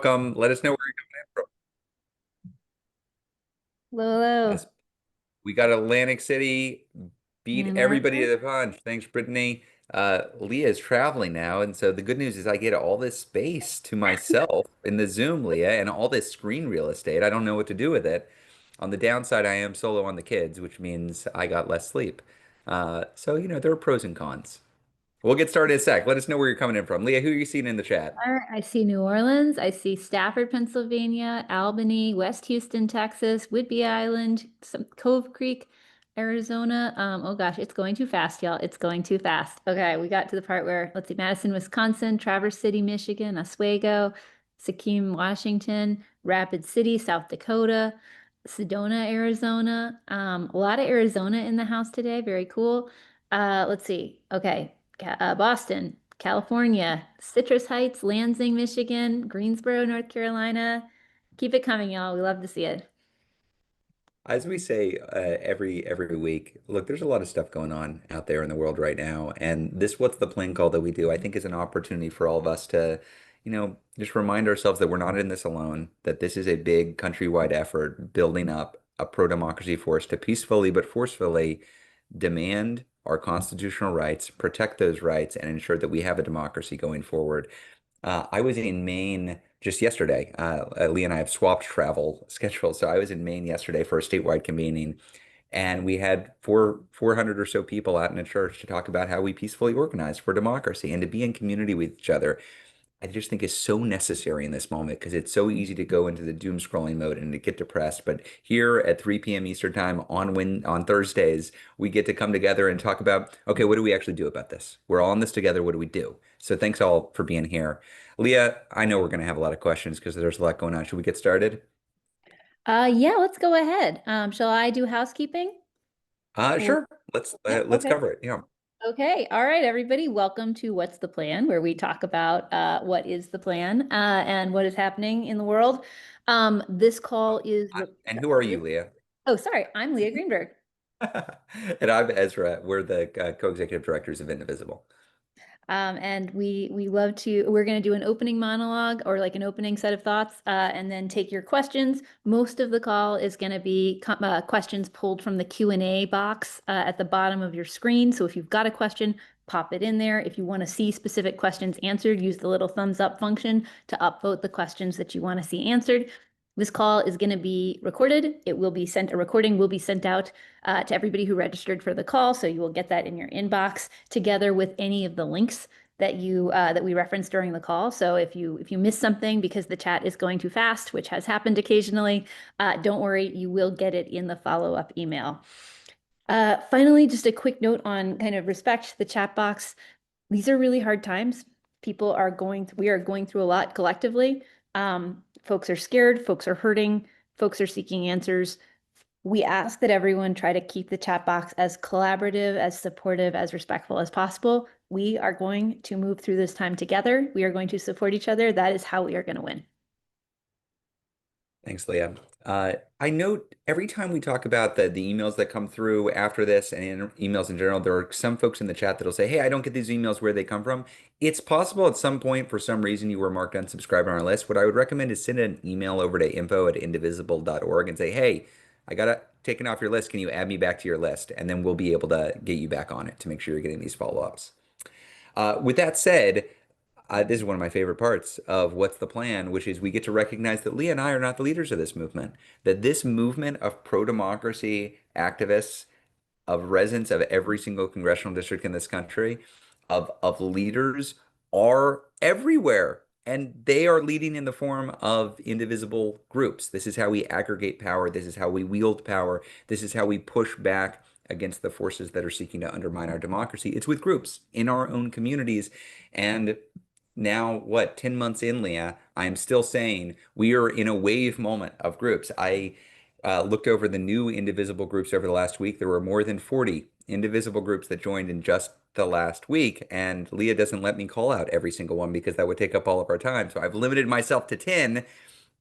Welcome. Let us know where you're coming in from. Lolo, Yes, we got Atlantic City, beat Ann everybody to Arbor. the punch. Thanks, Brittany. Leah is traveling now, and so the good news is I get all this space to myself in the Zoom, Leah, and all this screen real estate. I don't know what to do with it. On the downside, I am solo on the kids, which means I got less sleep. So there are pros and cons. We'll get started in a sec. Let us know where you're coming in from. Leah, who are you seeing in the chat? All right, I see New Orleans. I see Stafford, Pennsylvania, Albany, West Houston, Texas, Whidbey Island, some Cove Creek, Arizona. Oh gosh, it's going too fast, y'all. It's going too fast. Okay, we got to the part where, let's see, Madison, Wisconsin, Traverse City, Michigan, Oswego, Sikkim, Washington, Rapid City, South Dakota, Sedona, Arizona. A lot of Arizona in the house today. Very cool. Let's see. Okay. Boston, California, Citrus Heights, Lansing, Michigan, Greensboro, North Carolina. Keep it coming, y'all. We love to see it. As we say every week, look, there's a lot of stuff going on out there in the world right now, and this "What's the Plan" call that we do, I think, is an opportunity for all of us to, just remind ourselves that we're not in this alone, that this is a big countrywide effort building up a pro-democracy force to peacefully but forcefully demand our constitutional rights, protect those rights, and ensure that we have a democracy going forward. I was in Maine just yesterday. Lee and I have swapped travel schedules. So I was in Maine yesterday for a statewide convening, and we had 400 or so people out in a church to talk about how we peacefully organize for democracy and to be in community with each other. I just think is so necessary in this moment because it's so easy to go into the doom scrolling mode and to get depressed. But here at 3 p.m. Eastern time on Thursdays, we get to come together and talk about, okay, what do we actually do about this? We're all in this together. What do we do? So thanks all for being here. Leah, I know we're going to have a lot of questions because there's a lot going on. Should we get started? Yeah, let's go ahead. Shall I do housekeeping? Or Sure. Let's yeah, uh, let's okay. cover it. Yeah. Okay. All right, everybody. Welcome to What's the Plan, where we talk about what is the plan and what is happening in the world. This call is And who are you, recorded. Leah? Oh, sorry. I'm Leah Greenberg. And I'm Ezra. We're the co-executive directors of Indivisible. And we love to, we're going to do an opening monologue or like an opening set of thoughts, and then take your questions. Most of the call is going to be questions pulled from the Q&A box at the bottom of your screen. So if you've got a question, pop it in there. If you want to see specific questions answered, use the little thumbs up function to upvote the questions that you want to see answered. This call is going to be recorded. It will be sent, a recording will be sent out to everybody who registered for the call. So you will get that in your inbox together with any of the links that you that we referenced during the call. So if you miss something because the chat is going too fast, which has happened occasionally, don't worry, you will get it in the follow-up email. Finally, just a quick note on kind of respect the chat box. These are really hard times. We are going through a lot collectively. Folks are scared, folks are hurting, folks are seeking answers. We ask that everyone try to keep the chat box as collaborative, as supportive, as respectful as possible. We are going to move through this time together. We are going to support each other. That is how we are going to win. Thanks, Leah. I note every time we talk about the emails that come through after this and emails in general, there are some folks in the chat that'll say, "Hey, I don't get these emails where they come from." It's possible at some point for some reason you were marked unsubscribed on our list. What I would recommend is send an email over to info@indivisible.org and say, "Hey, I got taken off your list. Can you add me back to your list?" And then we'll be able to get you back on it to make sure you're getting these follow-ups. With that said, this is one of my favorite parts of What's the Plan, which is we get to recognize that Leah and I are not the leaders of this movement, that this movement of pro-democracy activists, of residents of every single congressional district in this country, of leaders are everywhere. And they are leading in the form of indivisible groups. This is how we aggregate power. This is how we wield power. This is how we push back against the forces that are seeking to undermine our democracy. It's with groups in our own communities. And now, what, 10 months in, Leah, I'm still saying we are in a wave moment of groups. I looked over the new Indivisible groups over the last week. There were more than 40 Indivisible groups that joined in just the last week. And Leah doesn't let me call out every single one because that would take up all of our time. So I've limited myself to 10.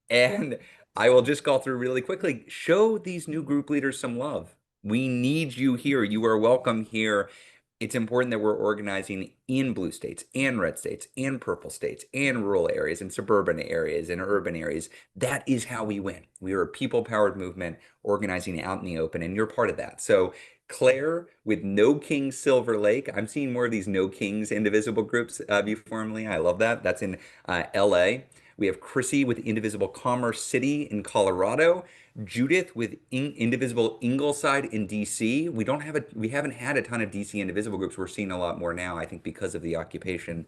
And I will just go through really quickly. Show these new group leaders some love. We need you here. You are welcome here. It's important that we're organizing in blue states and red states and purple states and rural areas and suburban areas and urban areas. That is how we win. We are a people-powered movement organizing out in the open, and you're part of that. So Claire with No King Silver Lake. I'm seeing more of these No Kings Indivisible groups be formally. I love that. That's in LA. We have Chrissy with Indivisible Commerce City in Colorado. Judith with Indivisible Ingleside in DC. We haven't had a ton of DC Indivisible groups. We're seeing a lot more now, I think, because of the occupation.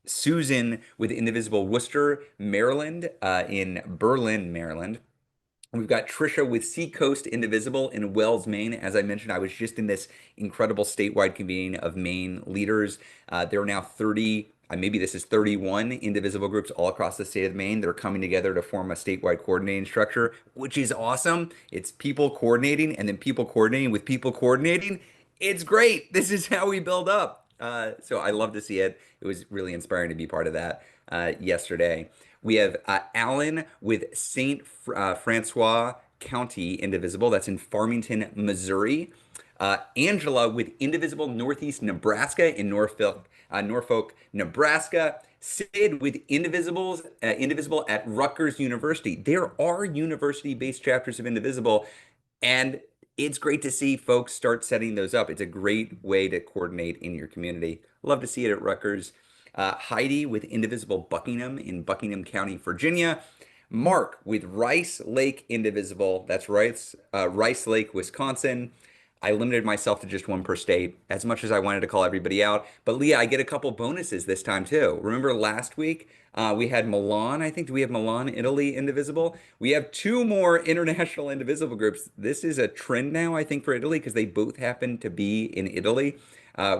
Susan with Indivisible Worcester, Maryland, in Berlin, Maryland. We've got Trisha with Seacoast Indivisible in Wells, Maine. As I mentioned, I was just in this incredible statewide convening of Maine leaders. There are now 30, maybe this is 31 indivisible groups all across the state of Maine that are coming together to form a statewide coordinating structure, which is awesome. It's people coordinating and then people coordinating with people coordinating. It's great. This is how we build up. So I love to see it. It was really inspiring to be part of that yesterday. We have Alan with St. Francois County Indivisible. That's in Farmington, Missouri. Angela with Indivisible Northeast Nebraska in Norfolk, Nebraska. Sid with Indivisible at Rutgers University. There are university-based chapters of Indivisible, and it's great to see folks start setting those up. It's a great way to coordinate in your community. Love to see it at Rutgers. Heidi with Indivisible Buckingham in Buckingham County, Virginia. Mark with Rice Lake Indivisible. That's Rice Lake, Wisconsin. I limited myself to just one per state, as much as I wanted to call everybody out. But Leah, I get a couple bonuses this time too. Remember last week we had Milan, I think. Do we have Milan, Italy, Indivisible? We have two more international Indivisible groups. This is a trend now, I think, for Italy because they both happen to be in Italy.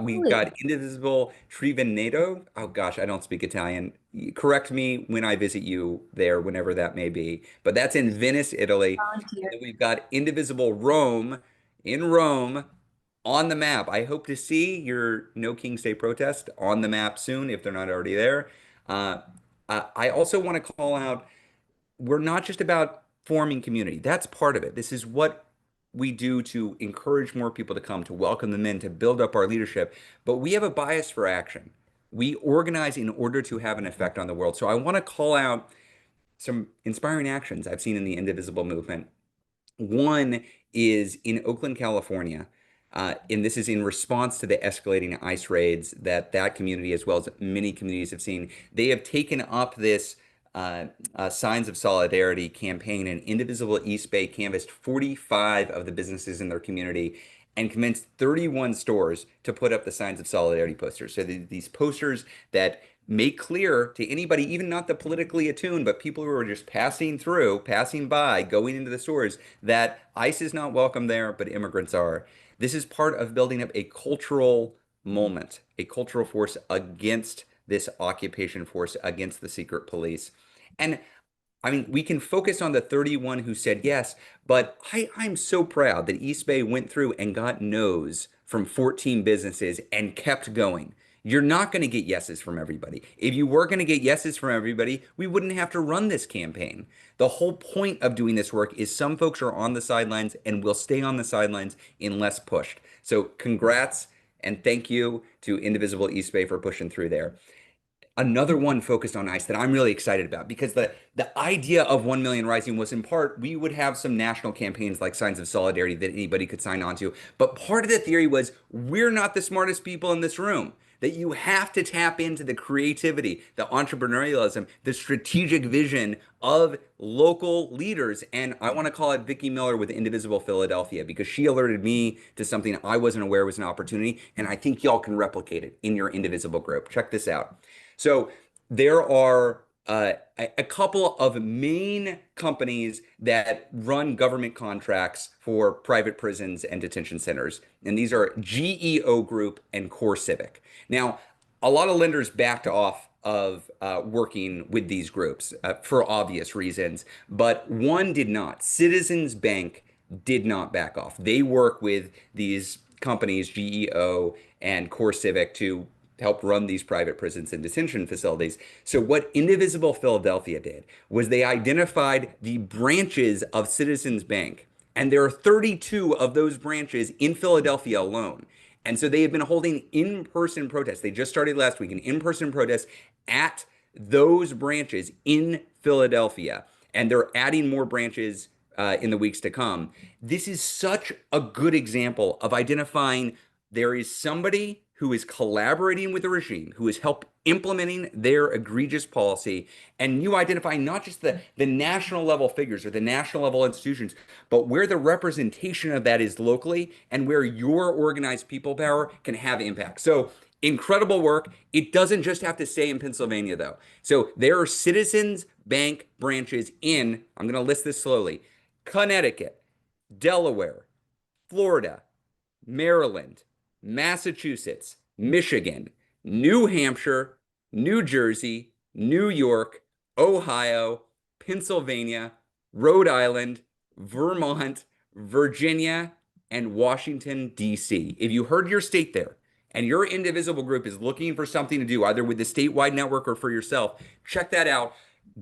We've Really? got Indivisible Triveneto. Oh gosh, I don't speak Italian. Correct me when I visit you there, whenever that may be. But that's in Venice, Italy. And Volunteer. then we've got Indivisible Rome in Rome on the map. I hope to see your No King's Day protest on the map soon if they're not already there. Uh, I also want to call out we're not just about forming community. That's part of it. This is what we do to encourage more people to come, to welcome them in, to build up our leadership. But we have a bias for action. We organize in order to have an effect on the world. So I want to call out some inspiring actions I've seen in the Indivisible movement. One is in Oakland, California, and this is in response to the escalating ICE raids that community, as well as many communities, have seen. They have taken up this Signs of Solidarity campaign, and Indivisible East Bay canvassed 45 of the businesses in their community and convinced 31 stores to put up the Signs of Solidarity posters. So these posters that make clear to anybody, even not the politically attuned, but people who are just passing through, passing by, going into the stores, that ICE is not welcome there, but immigrants are. This is part of building up a cultural moment, a cultural force against this occupation force, against the secret police. And I mean, we can focus on the 31 who said yes, but I'm so proud that East Bay went through and got no's from 14 businesses and kept going. You're not going to get yeses from everybody. If you were going to get yeses from everybody, we wouldn't have to run this campaign. The whole point of doing this work is some folks are on the sidelines and will stay on the sidelines unless pushed. So congrats and thank you to Indivisible East Bay for pushing through there. Another one focused on ICE that I'm really excited about because the idea of 1 million rising was in part we would have some national campaigns like Signs of Solidarity that anybody could sign on to. But part of the theory was we're not the smartest people in this room. That you have to tap into the creativity, the entrepreneurialism, the strategic vision of local leaders. And I want to call it Vicki Miller with Indivisible Philadelphia because she alerted me to something I wasn't aware was an opportunity. And I think y'all can replicate it in your Indivisible group. Check this out. So there are a couple of main companies that run government contracts for private prisons and detention centers. And these are GEO Group and Core Civic. Now, a lot of lenders backed off of working with these groups for obvious reasons, but one did not. Citizens Bank did not back off. They work with these companies, GEO and Core Civic, to help run these private prisons and detention facilities. So what Indivisible Philadelphia did was they identified the branches of Citizens Bank, and there are 32 of those branches in Philadelphia alone. And so they have been holding in-person protests. They just started last week, an in-person protest at those branches in Philadelphia. And they're adding more branches in the weeks to come. This is such a good example of identifying there is somebody who is collaborating with the regime, who is help implementing their egregious policy, and you identify not just the national level figures or the national level institutions, but where the representation of that is locally and where your organized people power can have impact. So incredible work. It doesn't just have to stay in Pennsylvania, though. So there are Citizens Bank branches in, I'm going to list this slowly, Connecticut, Delaware, Florida, Maryland, Massachusetts, Michigan, New Hampshire, New Jersey, New York, Ohio, Pennsylvania, Rhode Island, Vermont, Virginia, and Washington, D.C. If you heard your state there and your Indivisible group is looking for something to do, either with the statewide network or for yourself, check that out.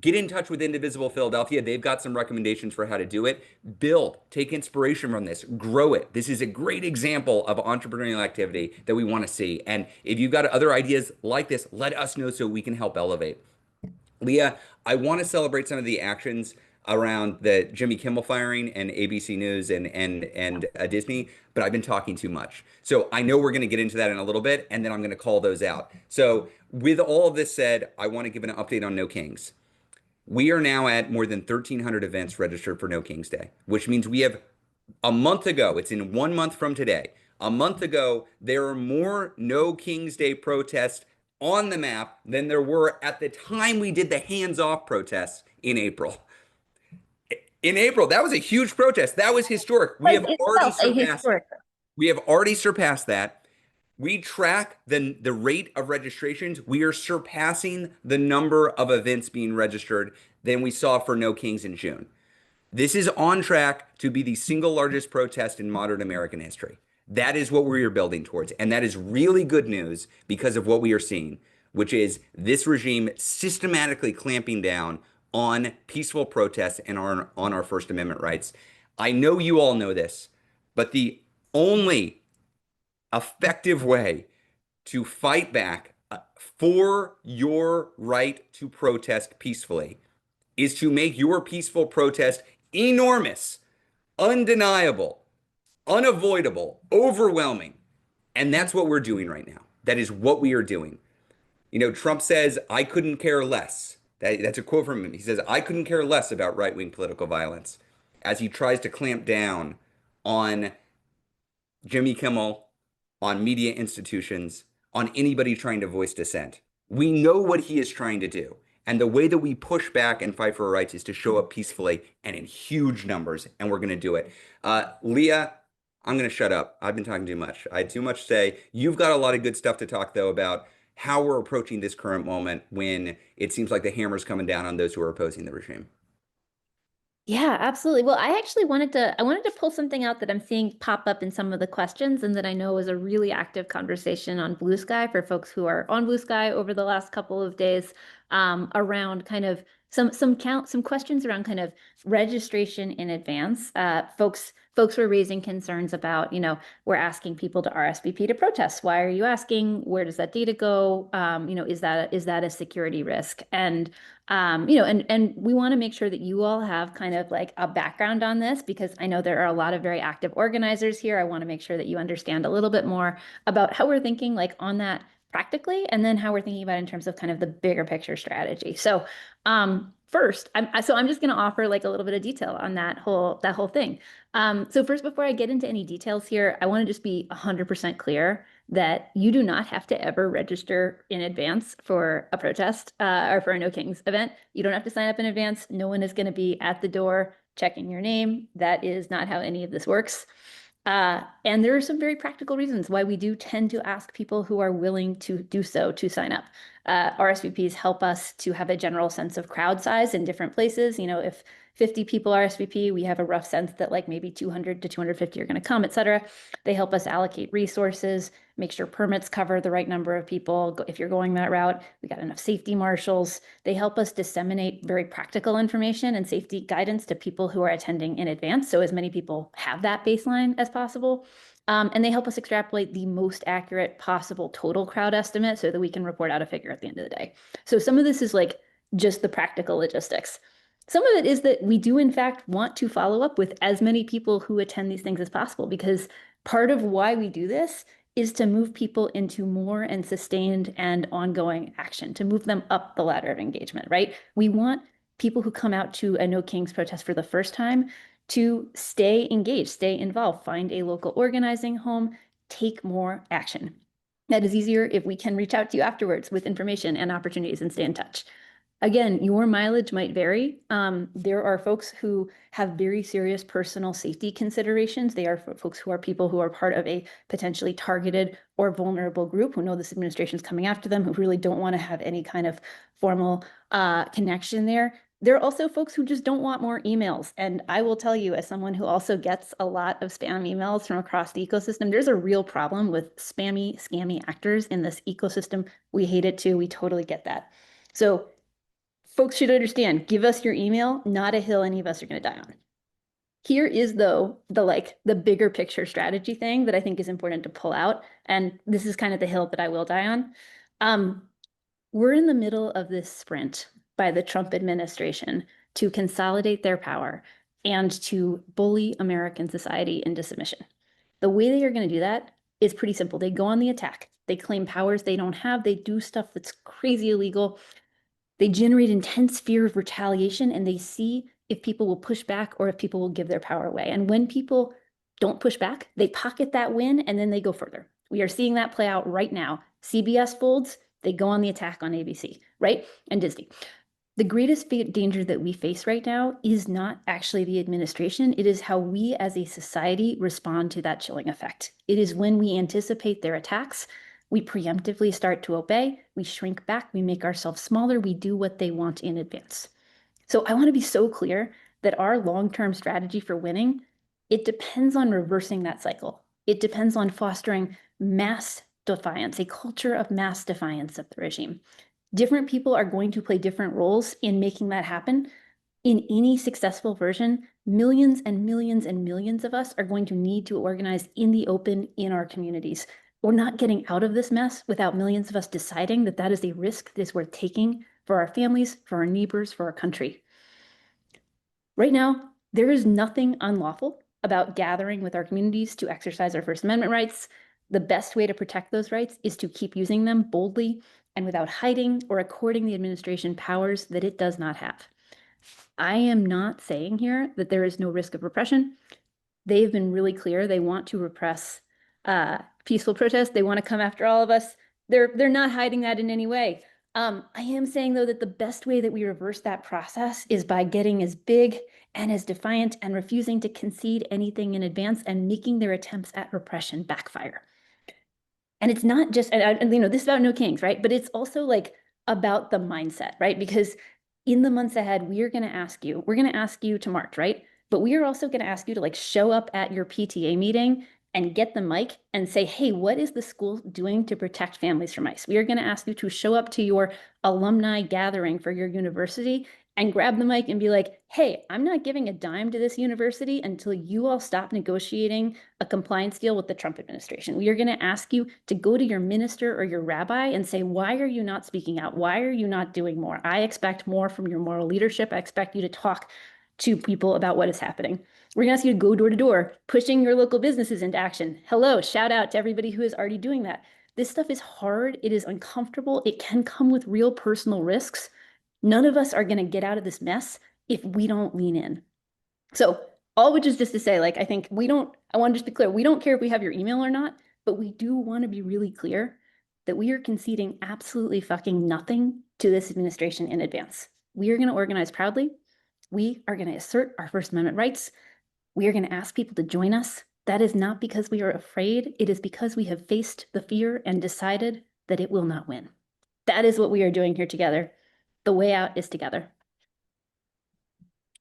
Get in touch with Indivisible Philadelphia. They've got some recommendations for how to do it. Build, take inspiration from this, grow it. This is a great example of entrepreneurial activity that we want to see. And if you've got other ideas like this, let us know so we can help elevate. Leah, I want to celebrate some of the actions around the Jimmy Kimmel firing and ABC News and Disney, but I've been talking too much. So I know we're going to get into that in a little bit, and then I'm going to call those out. So with all of this said, I want to give an update on No Kings. We are now at more than 1,300 events registered for No Kings Day, which means we have a month ago, it's in 1 month from today. A month ago, there are more No Kings Day protests on the map than there were at the time we did the hands-off protests in April. In April, that was a huge protest. That was historic. We Was have already itself a surpassed. historic. We have already surpassed that. We track the rate of registrations. We are surpassing the number of events being registered than we saw for No Kings in June. This is on track to be the single largest protest in modern American history. That is what we are building towards. And that is really good news because of what we are seeing, which is this regime systematically clamping down on peaceful protests and on our First Amendment rights. I know you all know this, but the only effective way to fight back for your right to protest peacefully is to make your peaceful protest enormous, undeniable, unavoidable, overwhelming. And that's what we're doing right now. That is what we are doing. You know, Trump says, I couldn't care less. That's a quote from him. He says, I couldn't care less about right-wing political violence as he tries to clamp down on Jimmy Kimmel, on media institutions, on anybody trying to voice dissent. We know what he is trying to do. And the way that we push back and fight for our rights is to show up peacefully and in huge numbers. And we're going to do it. Leah, I'm going to shut up. I've been talking too much. I had too much to say. You've got a lot of good stuff to talk, though, about how we're approaching this current moment when it seems like the hammer's coming down on those who are opposing the regime. Yeah, absolutely. Well, I wanted to pull something out that I'm seeing pop up in some of the questions and that I know is a really active conversation on Blue Sky for folks who are on Blue Sky over the last couple of days, around kind of some questions around kind of registration in advance. Folks were raising concerns about, we're asking people to RSVP to protests. Why are you asking? Where does that data go? Is that a security risk? And and we want to make sure that you all have kind of like a background on this because I know there are a lot of very active organizers here. I want to make sure that you understand a little bit more about how we're thinking like on that practically, and then how we're thinking about it in terms of kind of the bigger picture strategy. So, first, I'm just going to offer like a little bit of detail on that whole thing. So first, before I get into any details here, I want to just be 100% clear that you do not have to ever register in advance for a protest or for a No Kings event. You don't have to sign up in advance. No one is going to be at the door checking your name. That is not how any of this works. And there are some very practical reasons why we do tend to ask people who are willing to do so to sign up. RSVPs help us to have a general sense of crowd size in different places. If 50 people RSVP, we have a rough sense that like maybe 200 to 250 are going to come, et cetera. They help us allocate resources, make sure permits cover the right number of people. If you're going that route, we got enough safety marshals. They help us disseminate very practical information and safety guidance to people who are attending in advance. So as many people have that baseline as possible. And they help us extrapolate the most accurate possible total crowd estimate so that we can report out a figure at the end of the day. So some of this is like just the practical logistics. Some of it is that we do, in fact, want to follow up with as many people who attend these things as possible, because part of why we do this is to move people into more and sustained and ongoing action, to move them up the ladder of engagement, right? We want people who come out to a No Kings protest for the first time to stay engaged, stay involved, find a local organizing home, take more action. That is easier if we can reach out to you afterwards with information and opportunities and stay in touch. Again, your mileage might vary. There are folks who have very serious personal safety considerations. They are folks who are people who are part of a potentially targeted or vulnerable group who know this administration is coming after them, who really don't want to have any kind of formal connection there. There are also folks who just don't want more emails. And I will tell you, as someone who also gets a lot of spam emails from across the ecosystem, there's a real problem with spammy, scammy actors in this ecosystem. We hate it too. We totally get that. So folks should understand, give us your email, not a hill any of us are going to die on. Here is though the bigger picture strategy thing that I think is important to pull out. And this is kind of the hill that I will die on. We're in the middle of this sprint by the Trump administration to consolidate their power and to bully American society into submission. The way they are going to do that is pretty simple. They go on the attack. They claim powers they don't have. They do stuff that's crazy illegal. They generate intense fear of retaliation, and they see if people will push back or if people will give their power away. And when people don't push back, they pocket that win and then they go further. We are seeing that play out right now. CBS folds, they go on the attack on ABC, right? And Disney. The greatest danger that we face right now is not actually the administration. It is how we as a society respond to that chilling effect. It is when we anticipate their attacks, we preemptively start to obey, we shrink back, we make ourselves smaller, we do what they want in advance. So I want to be so clear that our long-term strategy for winning, it depends on reversing that cycle. It depends on fostering mass defiance, a culture of mass defiance of the regime. Different people are going to play different roles in making that happen. In any successful version, millions and millions and millions of us are going to need to organize in the open in our communities. We're not getting out of this mess without millions of us deciding that that is a risk that is worth taking for our families, for our neighbors, for our country. Right now, there is nothing unlawful about gathering with our communities to exercise our First Amendment rights. The best way to protect those rights is to keep using them boldly and without hiding or according the administration powers that it does not have. I am not saying here that there is no risk of repression. They've been really clear. They want to repress peaceful protests. They want to come after all of us. They're not hiding that in any way. I am saying, though, that the best way that we reverse that process is by getting as big and as defiant and refusing to concede anything in advance and making their attempts at repression backfire. And it's not just, and this is about No Kings, right? But it's also like about the mindset, right? Because in the months ahead, we're going to ask you to march, right? But we are also going to ask you to like show up at your PTA meeting and get the mic and say, hey, what is the school doing to protect families from ICE? We are going to ask you to show up to your alumni gathering for your university and grab the mic and be like, hey, I'm not giving a dime to this university until you all stop negotiating a compliance deal with the Trump administration. We are going to ask you to go to your minister or your rabbi and say, why are you not speaking out? Why are you not doing more? I expect more from your moral leadership. I expect you to talk to people about what is happening. We're going to ask you to go door to door, pushing your local businesses into action. Hello, shout out to everybody who is already doing that. This stuff is hard. It is uncomfortable. It can come with real personal risks. None of us are going to get out of this mess if we don't lean in. So all which is just to say, like, I think I want to just be clear, we don't care if we have your email or not, but we do want to be really clear that we are conceding absolutely fucking nothing to this administration in advance. We are going to organize proudly. We are going to assert our First Amendment rights. We are going to ask people to join us. That is not because we are afraid. It is because we have faced the fear and decided that it will not win. That is what we are doing here together. The way out is together.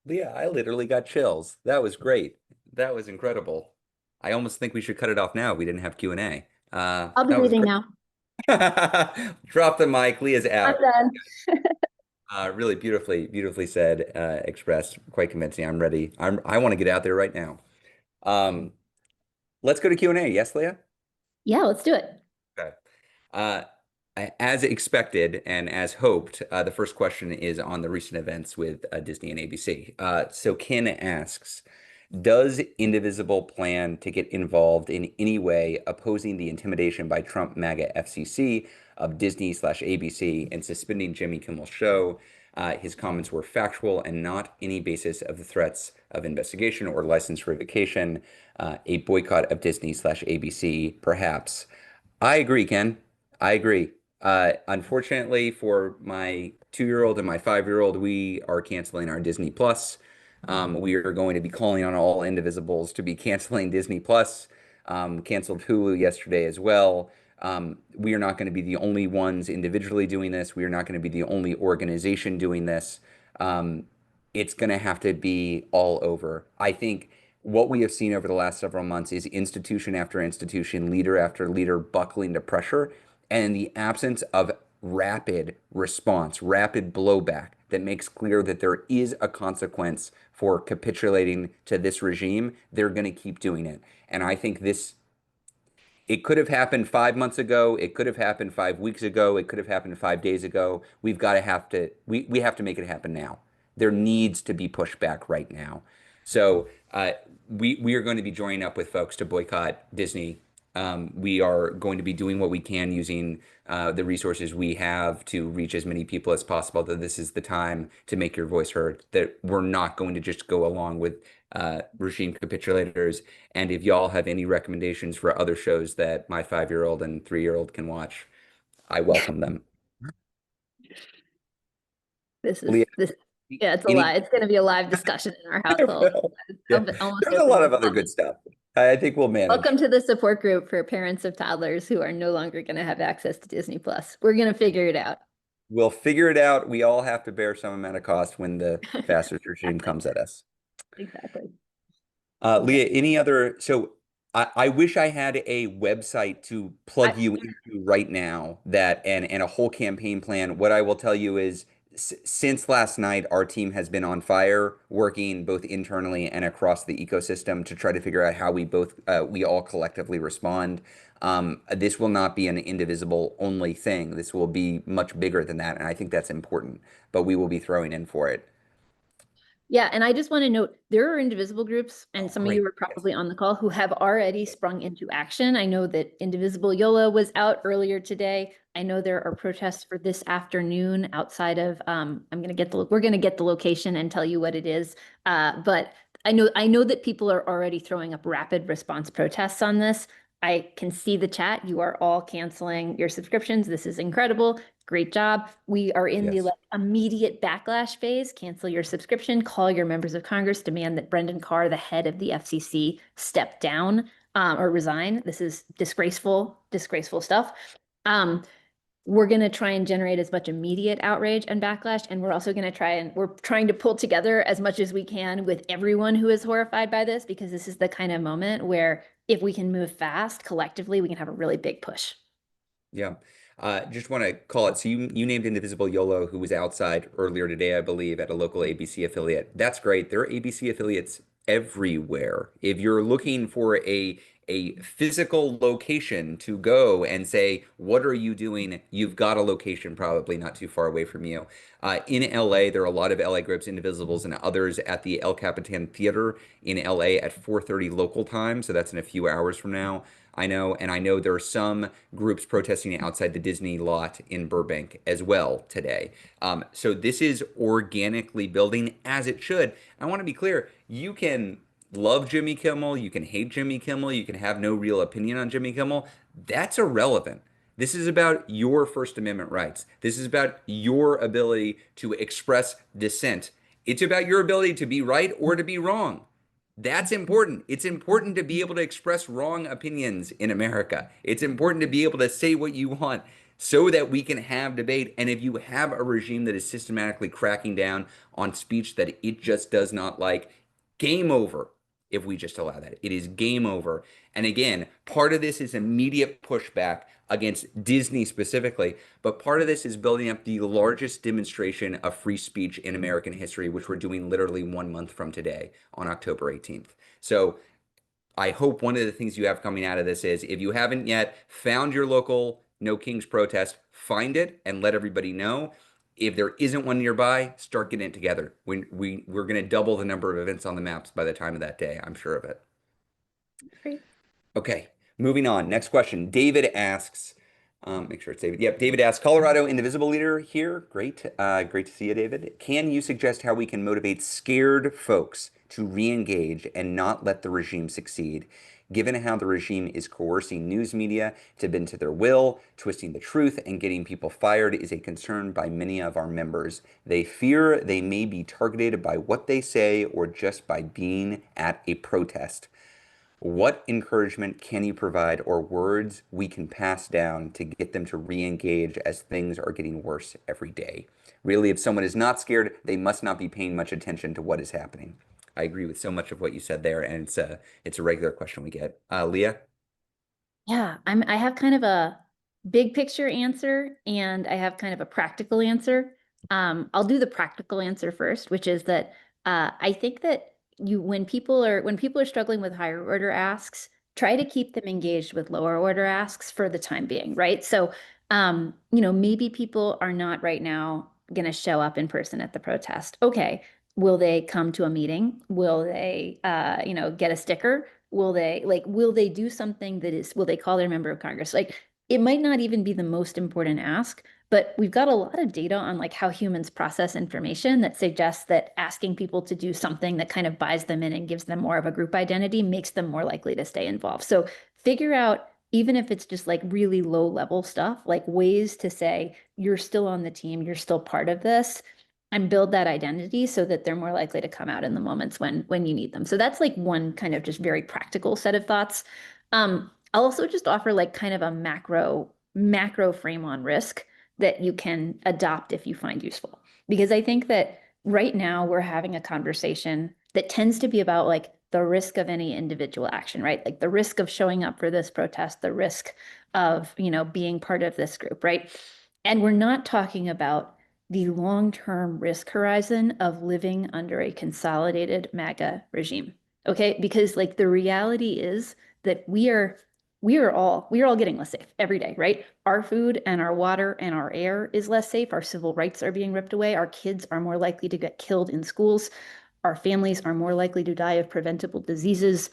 Leah, I literally got chills. That was great. That was incredible. I almost think we should cut it off now. We didn't have Q&A. I'll be That was leaving great. now. Drop the mic. Leah's I'm out. done. Really beautifully said, expressed, quite convincing. I'm ready. I want to get out there right now. Um, Let's go to Q&A. Yes, Leah? Yeah, let's do it. Okay. Uh, as expected and as hoped, the first question is on the recent events with Disney and ABC. So Ken asks, does Indivisible plan to get involved in any way opposing the intimidation by Trump MAGA FCC of Disney slash ABC and suspending Jimmy Kimmel's show? His comments were factual and not any basis of the threats of investigation or license revocation. A boycott of Disney slash ABC, perhaps. I agree, Ken. I agree. Unfortunately, for my 2-year-old and my 5-year-old, we are canceling our Disney Plus. We are going to be calling on all indivisibles to be canceling Disney Plus. Canceled Hulu yesterday as well. We are not going to be the only ones individually doing this. We are not going to be the only organization doing this. Um, it's going to have to be all over. I think what we have seen over the last several months is institution after institution, leader after leader buckling to pressure, and in the absence of rapid response, rapid blowback that makes clear that there is a consequence for capitulating to this regime, they're going to keep doing it. And I think this it could have happened 5 months ago. It could have happened 5 weeks ago. It could have happened 5 days ago. We have to make it happen now. There needs to be pushback right now. So we are going to be joining up with folks to boycott Disney. We are going to be doing what we can using the resources we have to reach as many people as possible. That this is the time to make your voice heard. That we're not going to just go along with regime capitulators. And if y'all have any recommendations for other shows that my 5-year-old and 3-year-old can watch, I welcome them. This is Leah, this. Yeah, it's a any live. It's going to be a live discussion in our household. well, yeah, I'm almost there's a lot opening of other good comments. stuff. I think we'll Welcome manage. to the support group for parents of toddlers who are no longer going to have access to Disney Plus. We're going to figure it out. We'll figure it out. We all have to bear some amount of cost when the fastest regime Exactly. comes at us. Exactly. Leah, Okay. any other? So I wish I had a website to I, plug you into right now that and a whole campaign plan. What I will tell you is since last night, our team has been on fire, working both internally and across the ecosystem to try to figure out how we all collectively respond. This will not be an indivisible only thing. This will be much bigger than that, and I think that's important. But we will be throwing in for it. Yeah, and I just want to note there are Indivisible groups, and Oh, some of you great. are Yes. probably on the call who have already sprung into action. I know that Indivisible Yola was out earlier today. I know there are protests for this afternoon outside of we're gonna get the location and tell you what it is. But I know that people are already throwing up rapid response protests on this. I can see the chat. You are all canceling your subscriptions. This is incredible. Great job. We are in the Yes. immediate backlash phase. Cancel your subscription, call your members of Congress, demand that Brendan Carr, the head of the FCC, step down or resign. This is disgraceful, disgraceful stuff. Um, we're going to try and generate as much immediate outrage and backlash. And we're also going to we're trying to pull together as much as we can with everyone who is horrified by this, because this is the kind of moment where if we can move fast collectively, we can have a really big push. Yeah. Just want to call it. So you named Indivisible YOLO, who was outside earlier today, I believe, at a local ABC affiliate. That's great. There are ABC affiliates everywhere. If you're looking for a physical location to go and say, what are you doing? You've got a location probably not too far away from you. In LA, there are a lot of LA groups, Indivisibles, and others at the El Capitan Theater in LA at 4:30 local time. So that's in a few hours from now. I know, and I know there are some groups protesting outside the Disney lot in Burbank as well today. So this is organically building as it should. I want to be clear, you can love Jimmy Kimmel, you can hate Jimmy Kimmel, you can have no real opinion on Jimmy Kimmel. That's irrelevant. This is about your First Amendment rights. This is about your ability to express dissent. It's about your ability to be right or to be wrong. That's important. It's important to be able to express wrong opinions in America. It's important to be able to say what you want so that we can have debate. And if you have a regime that is systematically cracking down on speech that it just does not like, game over if we just allow that. It is game over. And again, part of this is immediate pushback against Disney specifically, but part of this is building up the largest demonstration of free speech in American history, which we're doing literally 1 month from today on October 18th. So I hope one of the things you have coming out of this is if you haven't yet found your local No Kings protest, find it and let everybody know. If there isn't one nearby, start getting it together. We're going to double the number of events on the maps by the time of that day. I'm sure of it. Great. Okay, moving on. Next question. David asks, make sure it's David. Yep, David asks, Colorado Indivisible leader here. Great. Great to see you, David. Can you suggest how we can motivate scared folks to re-engage and not let the regime succeed, given how the regime is coercing news media to bend to their will, twisting the truth, and getting people fired is a concern by many of our members. They fear they may be targeted by what they say or just by being at a protest. What encouragement can you provide or words we can pass down to get them to re-engage as things are getting worse every day? Really, if someone is not scared, they must not be paying much attention to what is happening. I agree with so much of what you said there, and it's a regular question we get. Leah? Yeah, I have kind of a big picture answer and I have kind of a practical answer. I'll do the practical answer first, which is that I think that when people are struggling with higher order asks, try to keep them engaged with lower order asks for the time being, right? So, maybe people are not right now going to show up in person at the protest. Okay, will they come to a meeting? Will they, get a sticker? Will they do something will they call their member of Congress? Like, it might not even be the most important ask, but we've got a lot of data on like how humans process information that suggests that asking people to do something that kind of buys them in and gives them more of a group identity makes them more likely to stay involved. So figure out, even if it's just like really low level stuff, like ways to say you're still on the team, you're still part of this, and build that identity so that they're more likely to come out in the moments when you need them. So that's like one kind of just very practical set of thoughts. I'll also just offer like kind of a macro frame on risk that you can adopt if you find useful. Because I think that right now we're having a conversation that tends to be about like the risk of any individual action, right? Like the risk of showing up for this protest, the risk of, being part of this group, right? And we're not talking about the long-term risk horizon of living under a consolidated MAGA regime. Okay, because like the reality is that we are all getting less safe every day, right? Our food and our water and our air is less safe. Our civil rights are being ripped away. Our kids are more likely to get killed in schools. Our families are more likely to die of preventable diseases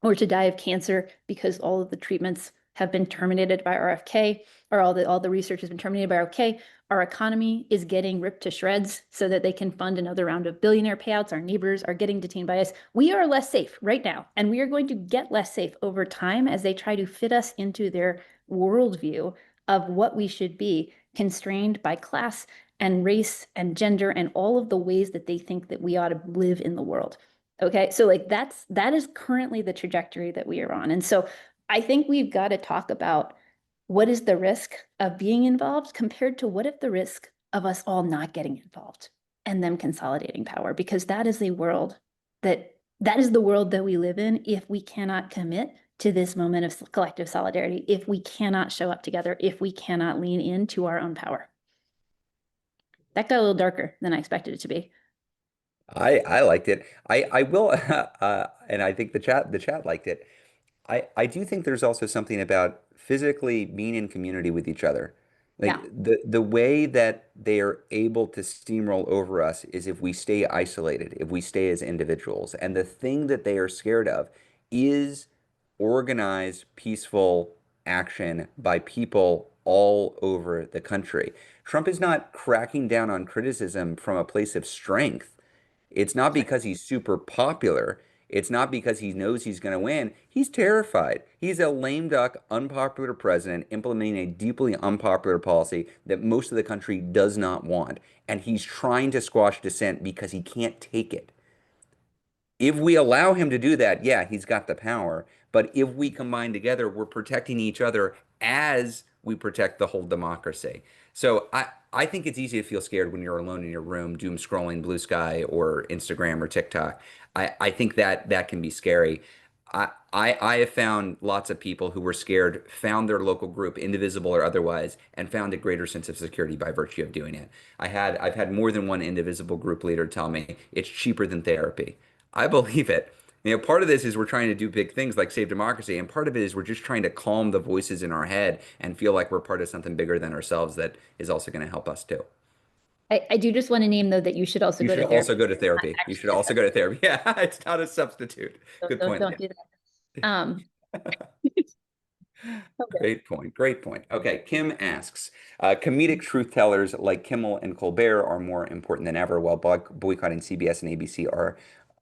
or to die of cancer because all of the treatments have been terminated by RFK, or all the research has been terminated by RFK. Our economy is getting ripped to shreds so that they can fund another round of billionaire payouts. Our neighbors are getting detained by us. We are less safe right now, and we are going to get less safe over time as they try to fit us into their worldview of what we should be, constrained by class and race and gender and all of the ways that they think that we ought to live in the world. Okay, so like that is currently the trajectory that we are on. And so I think we've got to talk about what is the risk of being involved compared to what if the risk of us all not getting involved and them consolidating power, because that is the world that we live in if we cannot commit to this moment of collective solidarity, if we cannot show up together, if we cannot lean into our own power. That got a little darker than I expected it to be. I liked it. I will, and I think the chat liked it. I do think there's also something about physically being in community with each other. Like Yeah. the way that they are able to steamroll over us is if we stay isolated, if we stay as individuals. And the thing that they are scared of is organized, peaceful action by people all over the country. Trump is not cracking down on criticism from a place of strength. It's not because he's super popular. It's not because he knows he's going to win. He's terrified. He's a lame duck, unpopular president implementing a deeply unpopular policy that most of the country does not want. And he's trying to squash dissent because he can't take it. If we allow him to do that, yeah, he's got the power. But if we combine together, we're protecting each other as we protect the whole democracy. So I think it's easy to feel scared when you're alone in your room, doom scrolling Blue Sky or Instagram or TikTok. I think that can be scary. I have found lots of people who were scared, found their local group, Indivisible or otherwise, and found a greater sense of security by virtue of doing it. I've had more than one Indivisible group leader tell me it's cheaper than therapy. I believe it. Part of this is we're trying to do big things like save democracy, and part of it is we're just trying to calm the voices in our head and feel like we're part of something bigger than ourselves that is also going to help us too. I do just want to name though that you should also You go should to also therapy. go to Not therapy. You should actually a also go to substitute. therapy. Yeah, it's not a substitute. Don't, Good don't, point, don't Leah. do that. Okay. Great point. Great point. Okay, Kim asks, comedic truth tellers like Kimmel and Colbert are more important than ever, while boycotting CBS and ABC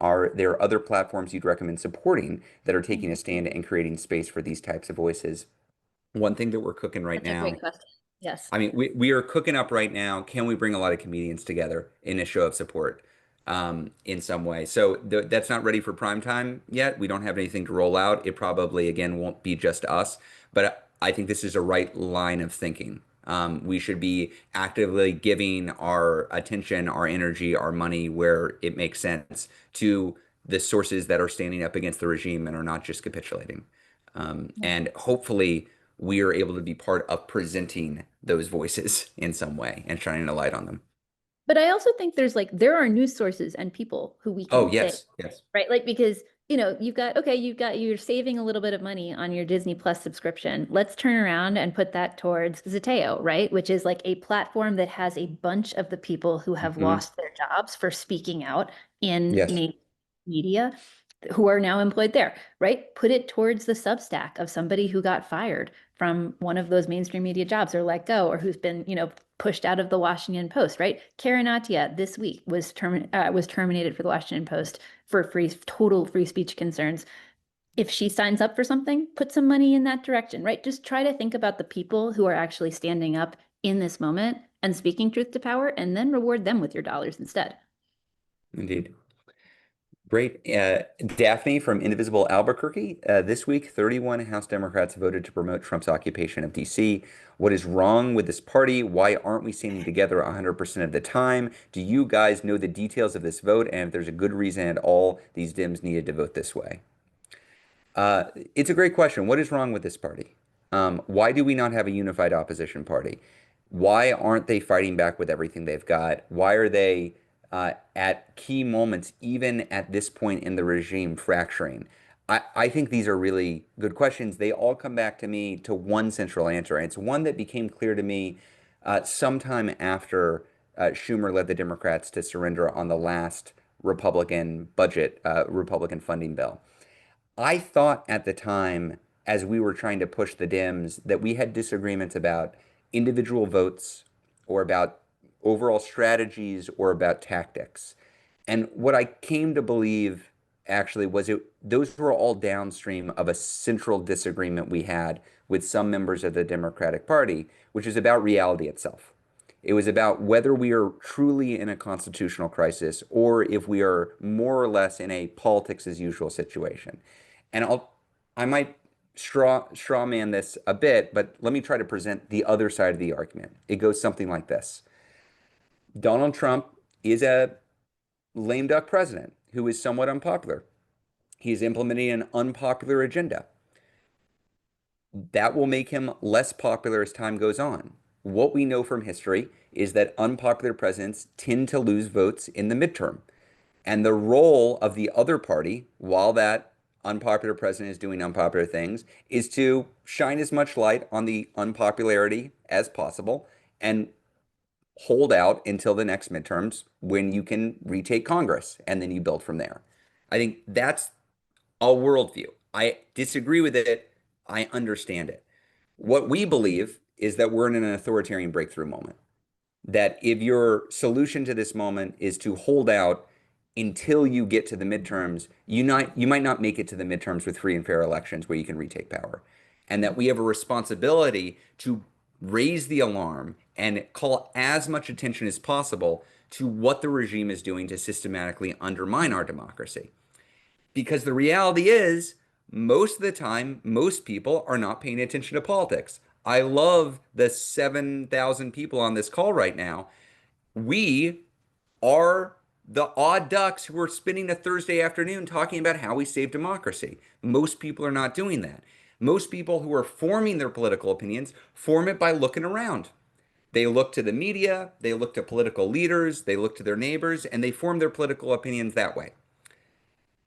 are there other platforms you'd recommend supporting that are taking a stand and creating space for these types of voices? One thing that we're cooking right That's a great now. question. Yes. I mean, we are cooking up right now. Can we bring a lot of comedians together in a show of support in some way? So that's not ready for prime time yet. We don't have anything to roll out. It probably, again, won't be just us, but I think this is a right line of thinking. We should be actively giving our attention, our energy, our money where it makes sense to the sources that are standing up against the regime and are not just capitulating. And hopefully, we are able to be part of presenting those voices in some way and shining a light on them. But I also think there's like there are news sources and people who we Oh, can say, yes, yes. right? Like because you're saving a little bit of money on your Disney Plus subscription. Let's turn around and put that towards Zateo, right? Which is like a platform that has a bunch of the people who have Hmm. lost their jobs for speaking out in Yes, media who are now employed there, right? Put it towards the Substack of somebody who got fired from one of those mainstream media jobs or let go or who's been, pushed out of the Washington Post, right? Karen Attiah this week was terminated for the Washington Post for total free speech concerns. If she signs up for something, put some money in that direction, right? Just try to think about the people who are actually standing up in this moment and speaking truth to power, and then reward them with your dollars instead. indeed. Great. Daphne from Indivisible Albuquerque. This week, 31 House Democrats voted to promote Trump's occupation of DC. What is wrong with this party? Why aren't we standing together 100% of the time? Do you guys know the details of this vote? And if there's a good reason at all these Dems needed to vote this way? It's a great question. What is wrong with this party? Why do we not have a unified opposition party? Why aren't they fighting back with everything they've got? Why are they at key moments, even at this point in the regime, fracturing? I think these are really good questions. They all come back to me to one central answer. And it's one that became clear to me sometime after Schumer led the Democrats to surrender on the last Republican budget, Republican funding bill. I thought at the time, as we were trying to push the Dems, that we had disagreements about individual votes or about overall strategies or about tactics. And what I came to believe actually was those were all downstream of a central disagreement we had with some members of the Democratic Party, which is about reality itself. It was about whether we are truly in a constitutional crisis or if we are more or less in a politics as usual situation. And I might straw man this a bit, but let me try to present the other side of the argument. It goes something like this. Donald Trump is a lame duck president who is somewhat unpopular. He's implementing an unpopular agenda. That will make him less popular as time goes on. What we know from history is that unpopular presidents tend to lose votes in the midterm. And the role of the other party, while that unpopular president is doing unpopular things, is to shine as much light on the unpopularity as possible and hold out until the next midterms when you can retake Congress and then you build from there. I think that's a worldview. I disagree with it. I understand it. What we believe is that we're in an authoritarian breakthrough moment. That if your solution to this moment is to hold out until you get to the midterms, you might not make it to the midterms with free and fair elections where you can retake power. And that we have a responsibility to raise the alarm and call as much attention as possible to what the regime is doing to systematically undermine our democracy. Because the reality is, most of the time, most people are not paying attention to politics. I love the 7,000 people on this call right now. We are the odd ducks who are spending a Thursday afternoon talking about how we save democracy. Most people are not doing that. Most people who are forming their political opinions form it by looking around. They look to the media, they look to political leaders, they look to their neighbors, and they form their political opinions that way.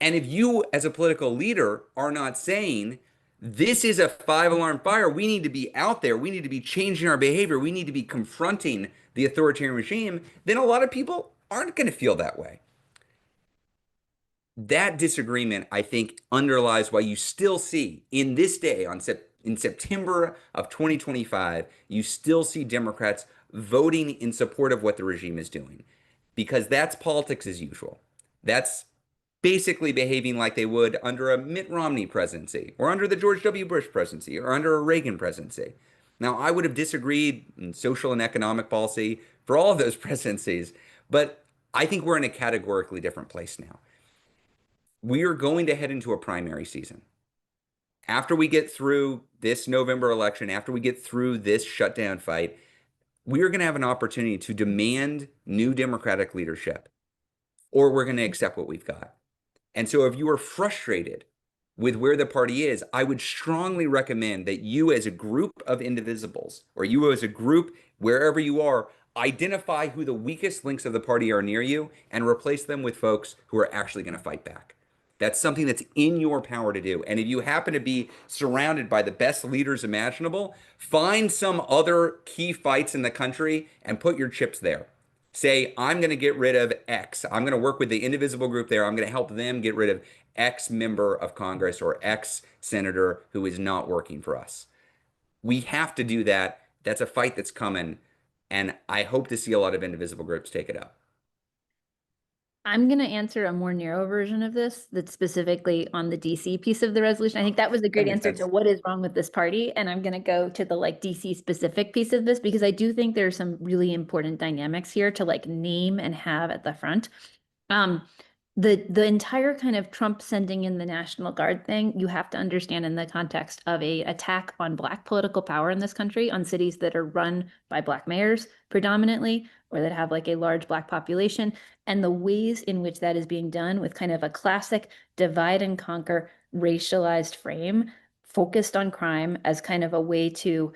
And if you, as a political leader, are not saying, this is a five alarm fire, we need to be out there, we need to be changing our behavior, we need to be confronting the authoritarian regime, then a lot of people aren't going to feel that way. That disagreement, I think, underlies why you still see in this day, in September of 2025, you still see Democrats voting in support of what the regime is doing, because that's politics as usual. That's basically behaving like they would under a Mitt Romney presidency, or under the George W. Bush presidency, or under a Reagan presidency. Now, I would have disagreed in social and economic policy for all of those presidencies, but I think we're in a categorically different place now. We are going to head into a primary season. After we get through this November election, after we get through this shutdown fight, we are going to have an opportunity to demand new Democratic leadership, or we're going to accept what we've got. And so if you are frustrated with where the party is, I would strongly recommend that you, as a group of indivisibles, or you as a group, wherever you are, identify who the weakest links of the party are near you and replace them with folks who are actually going to fight back. That's something that's in your power to do. And if you happen to be surrounded by the best leaders imaginable, find some other key fights in the country and put your chips there. Say, I'm going to get rid of X. I'm going to work with the Indivisible group there. I'm going to help them get rid of X member of Congress or X senator who is not working for us. We have to do that. That's a fight that's coming. And I hope to see a lot of Indivisible groups take it up. I'm going to answer a more narrow version of this that's specifically on the DC piece of the resolution. I think that was a That great makes answer to sense. what is wrong with this party. And I'm going to go to the like DC specific piece of this because I do think there's some really important dynamics here to like name and have at the front. Um, the entire kind of Trump sending in the National Guard thing, you have to understand in the context of a attack on Black political power in this country, on cities that are run by Black mayors predominantly, or that have like a large Black population, and the ways in which that is being done with kind of a classic divide and conquer racialized frame focused on crime as kind of a way to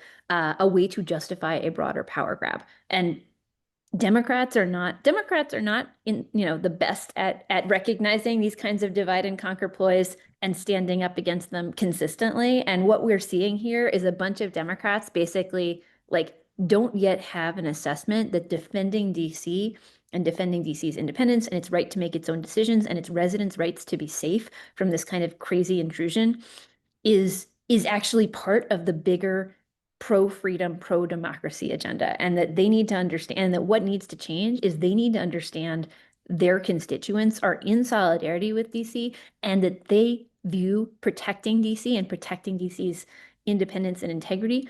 justify a broader power grab. And Democrats are not in, the best at recognizing these kinds of divide and conquer ploys and standing up against them consistently. And what we're seeing here is a bunch of Democrats basically like don't yet have an assessment that defending DC and defending DC's independence and its right to make its own decisions and its residents' rights to be safe from this kind of crazy intrusion is actually part of the bigger pro-freedom, pro-democracy agenda, and that they need to understand that what needs to change is they need to understand their constituents are in solidarity with DC and that they view protecting DC and protecting DC's independence and integrity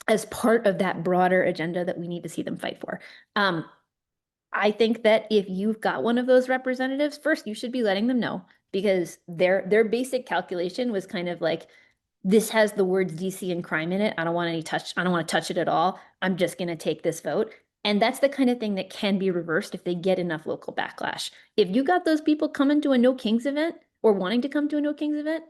as part of that broader agenda that we need to see them fight for. I think that if you've got one of those representatives, first you should be letting them know because their basic calculation was kind of like, this has the words DC and crime in it. I don't want to touch it at all. I'm just going to take this vote. And that's the kind of thing that can be reversed if they get enough local backlash. If you got those people coming to a No Kings event or wanting to come to a No Kings event,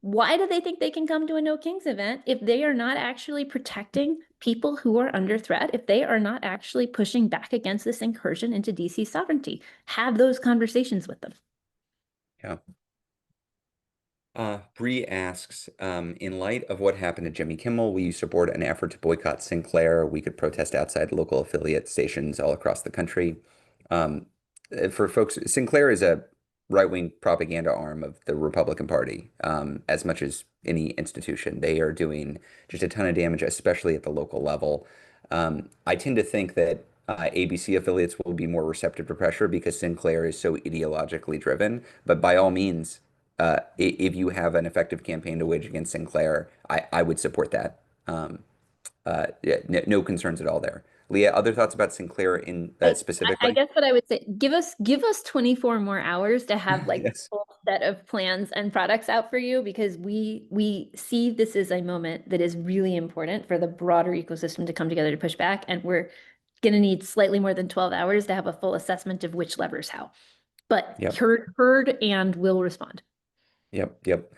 why do they think they can come to a No Kings event if they are not actually protecting people who are under threat, if they are not actually pushing back against this incursion into DC sovereignty? Have those conversations with them. Yeah. Bree asks, in light of what happened to Jimmy Kimmel, will you support an effort to boycott Sinclair? We could protest outside local affiliate stations all across the country. Um, for folks, Sinclair is a right-wing propaganda arm of the Republican Party, as much as any institution. They are doing just a ton of damage, especially at the local level. I tend to think that ABC affiliates will be more receptive to pressure because Sinclair is so ideologically driven. But by all means, if you have an effective campaign to wage against Sinclair, I would support that. Yeah, no concerns at all there. Leah, other thoughts about Sinclair in I specifically? guess what I would say, give us 24 more hours to have like the Yes. full set of plans and products out for you because we see this as a moment that is really important for the broader ecosystem to come together to push back. And we're gonna need slightly more than 12 hours to have a full assessment of which levers how. But Yep. heard and will respond. Yep. Yep.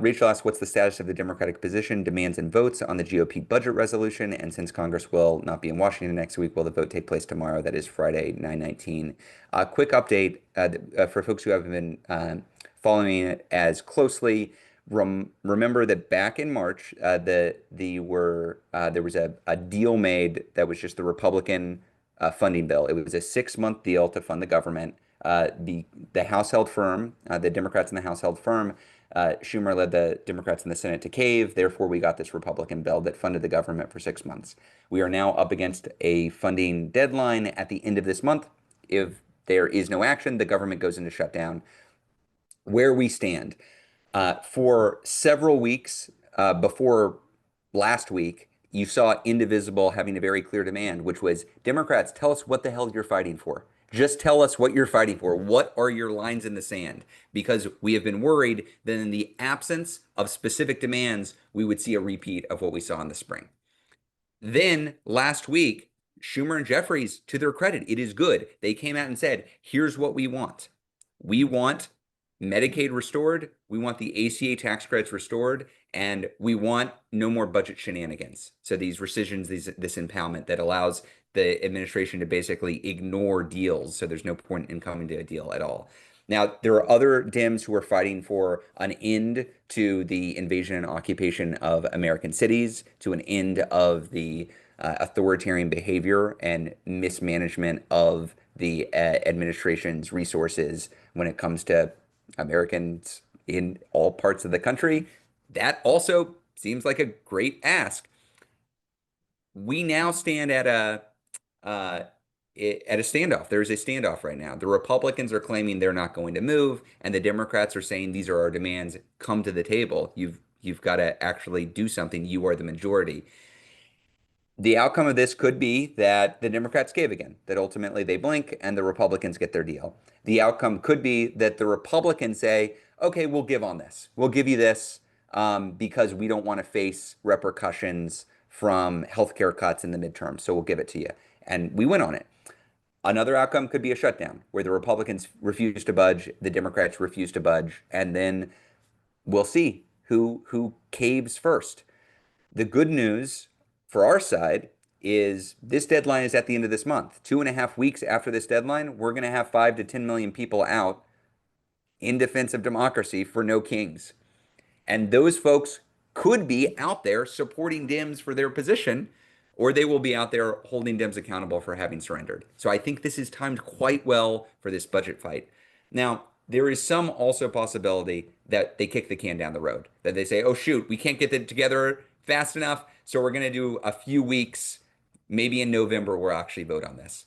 Rachel asks, what's the status of the Democratic position, demands, and votes on the GOP budget resolution? And since Congress will not be in Washington next week, will the vote take place tomorrow? That is Friday, 9/19. Quick update for folks who haven't been following it as closely. Remember that back in March, there was a deal made that was just the Republican funding bill. It was a 6-month deal to fund the government. The House held firm. The Democrats in the House held firm. Schumer led the Democrats in the Senate to cave. Therefore, we got this Republican bill that funded the government for 6 months. We are now up against a funding deadline at the end of this month. If there is no action, the government goes into shutdown. Where we stand. For several weeks before last week, you saw Indivisible having a very clear demand, which was Democrats, tell us what the hell you're fighting for. Just tell us what you're fighting for. What are your lines in the sand? Because we have been worried that in the absence of specific demands, we would see a repeat of what we saw in the spring. Then last week, Schumer and Jeffries, to their credit, it is good. They came out and said, here's what we want. We want Medicaid restored. We want the ACA tax credits restored. And we want no more budget shenanigans. So these rescissions, this impoundment that allows the administration to basically ignore deals. So there's no point in coming to a deal at all. Now, there are other Dems who are fighting for an end to the invasion and occupation of American cities, to an end of the authoritarian behavior and mismanagement of the administration's resources when it comes to Americans in all parts of the country. That also seems like a great ask. We now stand uh, at a standoff. There's a standoff right now. The Republicans are claiming they're not going to move, and the Democrats are saying these are our demands. Come to the table. You've got to actually do something. You are the majority. The outcome of this could be that the Democrats cave again, that ultimately they blink and the Republicans get their deal. The outcome could be that the Republicans say, okay, we'll give on this. We'll give you this because we don't want to face repercussions from healthcare cuts in the midterm. So we'll give it to you. And we win on it. Another outcome could be a shutdown where the Republicans refuse to budge, the Democrats refuse to budge, and then we'll see who caves first. The good news for our side is this deadline is at the end of this month. 2.5 weeks after this deadline, we're going to have 5 to 10 million people out in defense of democracy for no kings. And those folks could be out there supporting Dems for their position, or they will be out there holding Dems accountable for having surrendered. So I think this is timed quite well for this budget fight. Now, there is some also possibility that they kick the can down the road, that they say, oh, shoot, we can't get it together fast enough. So we're going to do a few weeks, maybe in November, we'll actually vote on this.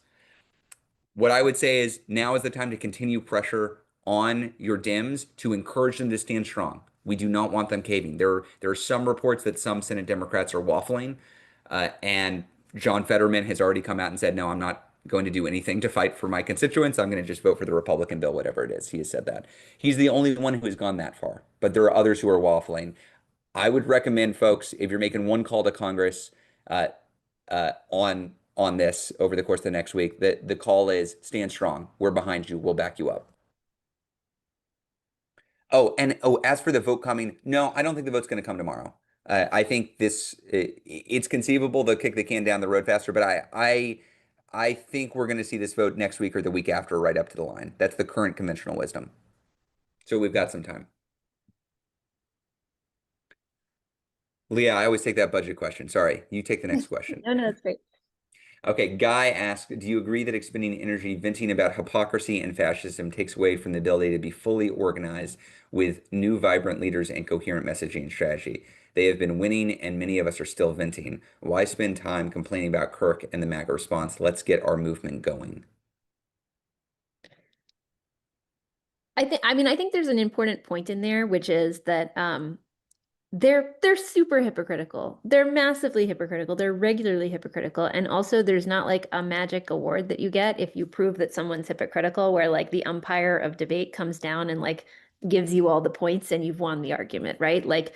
What I would say is now is the time to continue pressure on your Dems to encourage them to stand strong. We do not want them caving. There are some reports that some Senate Democrats are waffling, and John Fetterman has already come out and said, no, I'm not going to do anything to fight for my constituents. I'm going to just vote for the Republican bill, whatever it is. He has said that. He's the only one who has gone that far, but there are others who are waffling. I would recommend folks, if you're making one call to Congress uh, on this over the course of the next week, that the call is stand strong. We're behind you. We'll back you up. As for the vote coming, no, I don't think the vote's going to come tomorrow. I think it's conceivable they'll kick the can down the road faster, but I think we're going to see this vote next week or the week after, right up to the line. That's the current conventional wisdom. So we've got some time. Leah, I always take that budget question. Sorry, you take the next question. No, no, it's great. Okay, Guy asked, do you agree that expending energy venting about hypocrisy and fascism takes away from the ability to be fully organized with new vibrant leaders and coherent messaging and strategy? They have been winning, and many of us are still venting. Why spend time complaining about Kirk and the MAGA response? Let's get our movement going. I think there's an important point in there, which is that they're super hypocritical. They're massively hypocritical. They're regularly hypocritical. And also there's not like a magic award that you get if you prove that someone's hypocritical, where like the umpire of debate comes down and like gives you all the points and you've won the argument, right? Like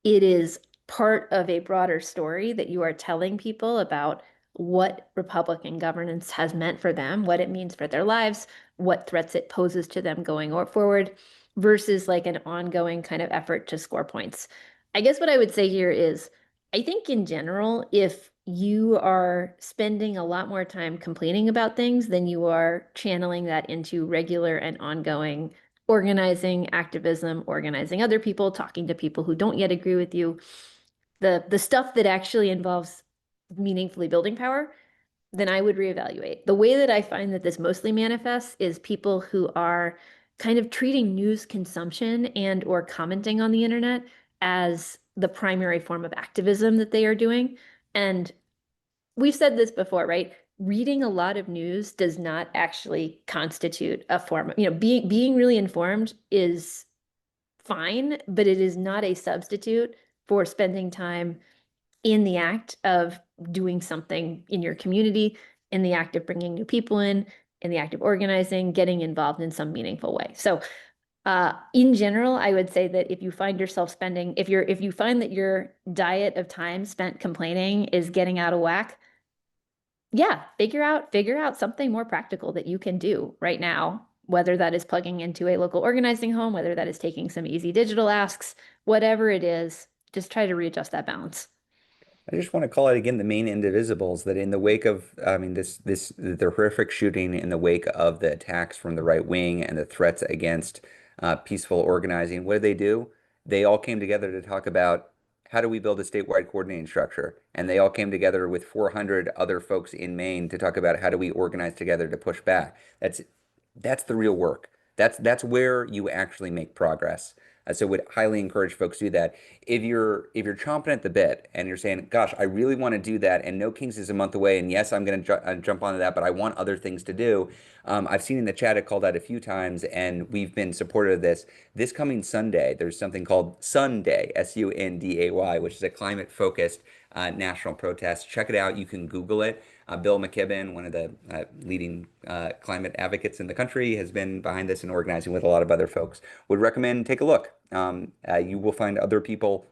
it is part of a broader story that you are telling people about what Republican governance has meant for them, what it means for their lives, what threats it poses to them going forward, versus like an ongoing kind of effort to score points. I guess what I would say here is I think in general, if you are spending a lot more time complaining about things than you are channeling that into regular and ongoing organizing activism, organizing other people, talking to people who don't yet agree with you, the stuff that actually involves meaningfully building power, then I would reevaluate. The way that I find that this mostly manifests is people who are kind of treating news consumption and or commenting on the internet as the primary form of activism that they are doing. And we've said this before, right? Reading a lot of news does not actually constitute a form of, being really informed is fine, but it is not a substitute for spending time in the act of doing something in your community, in the act of bringing new people in the act of organizing, getting involved in some meaningful way. So in general, I would say that if you find yourself spending, if you find that your diet of time spent complaining is getting out of whack, yeah, figure out something more practical that you can do right now, whether that is plugging into a local organizing home, whether that is taking some easy digital asks, whatever it is, just try to readjust that balance. I just want to call it again the main indivisibles that in the wake of, I mean, the horrific shooting in the wake of the attacks from the right wing and the threats against peaceful organizing, what did they do? They all came together to talk about how do we build a statewide coordinating structure? And they all came together with 400 other folks in Maine to talk about how do we organize together to push back. That's the real work. That's where you actually make progress. So would highly encourage folks to do that. If you're chomping at the bit and you're saying, "Gosh, I really want to do that," and No Kings is a month away, and yes, I'm going to jump onto that, but I want other things to do. I've seen in the chat it called out a few times, and we've been supportive of this. This coming Sunday, there's something called Sunday, Sunday, which is a climate-focused national protest. Check it out. You can Google it. Bill McKibben, one of the leading climate advocates in the country, has been behind this and organizing with a lot of other folks. Would recommend take a look. You will find other people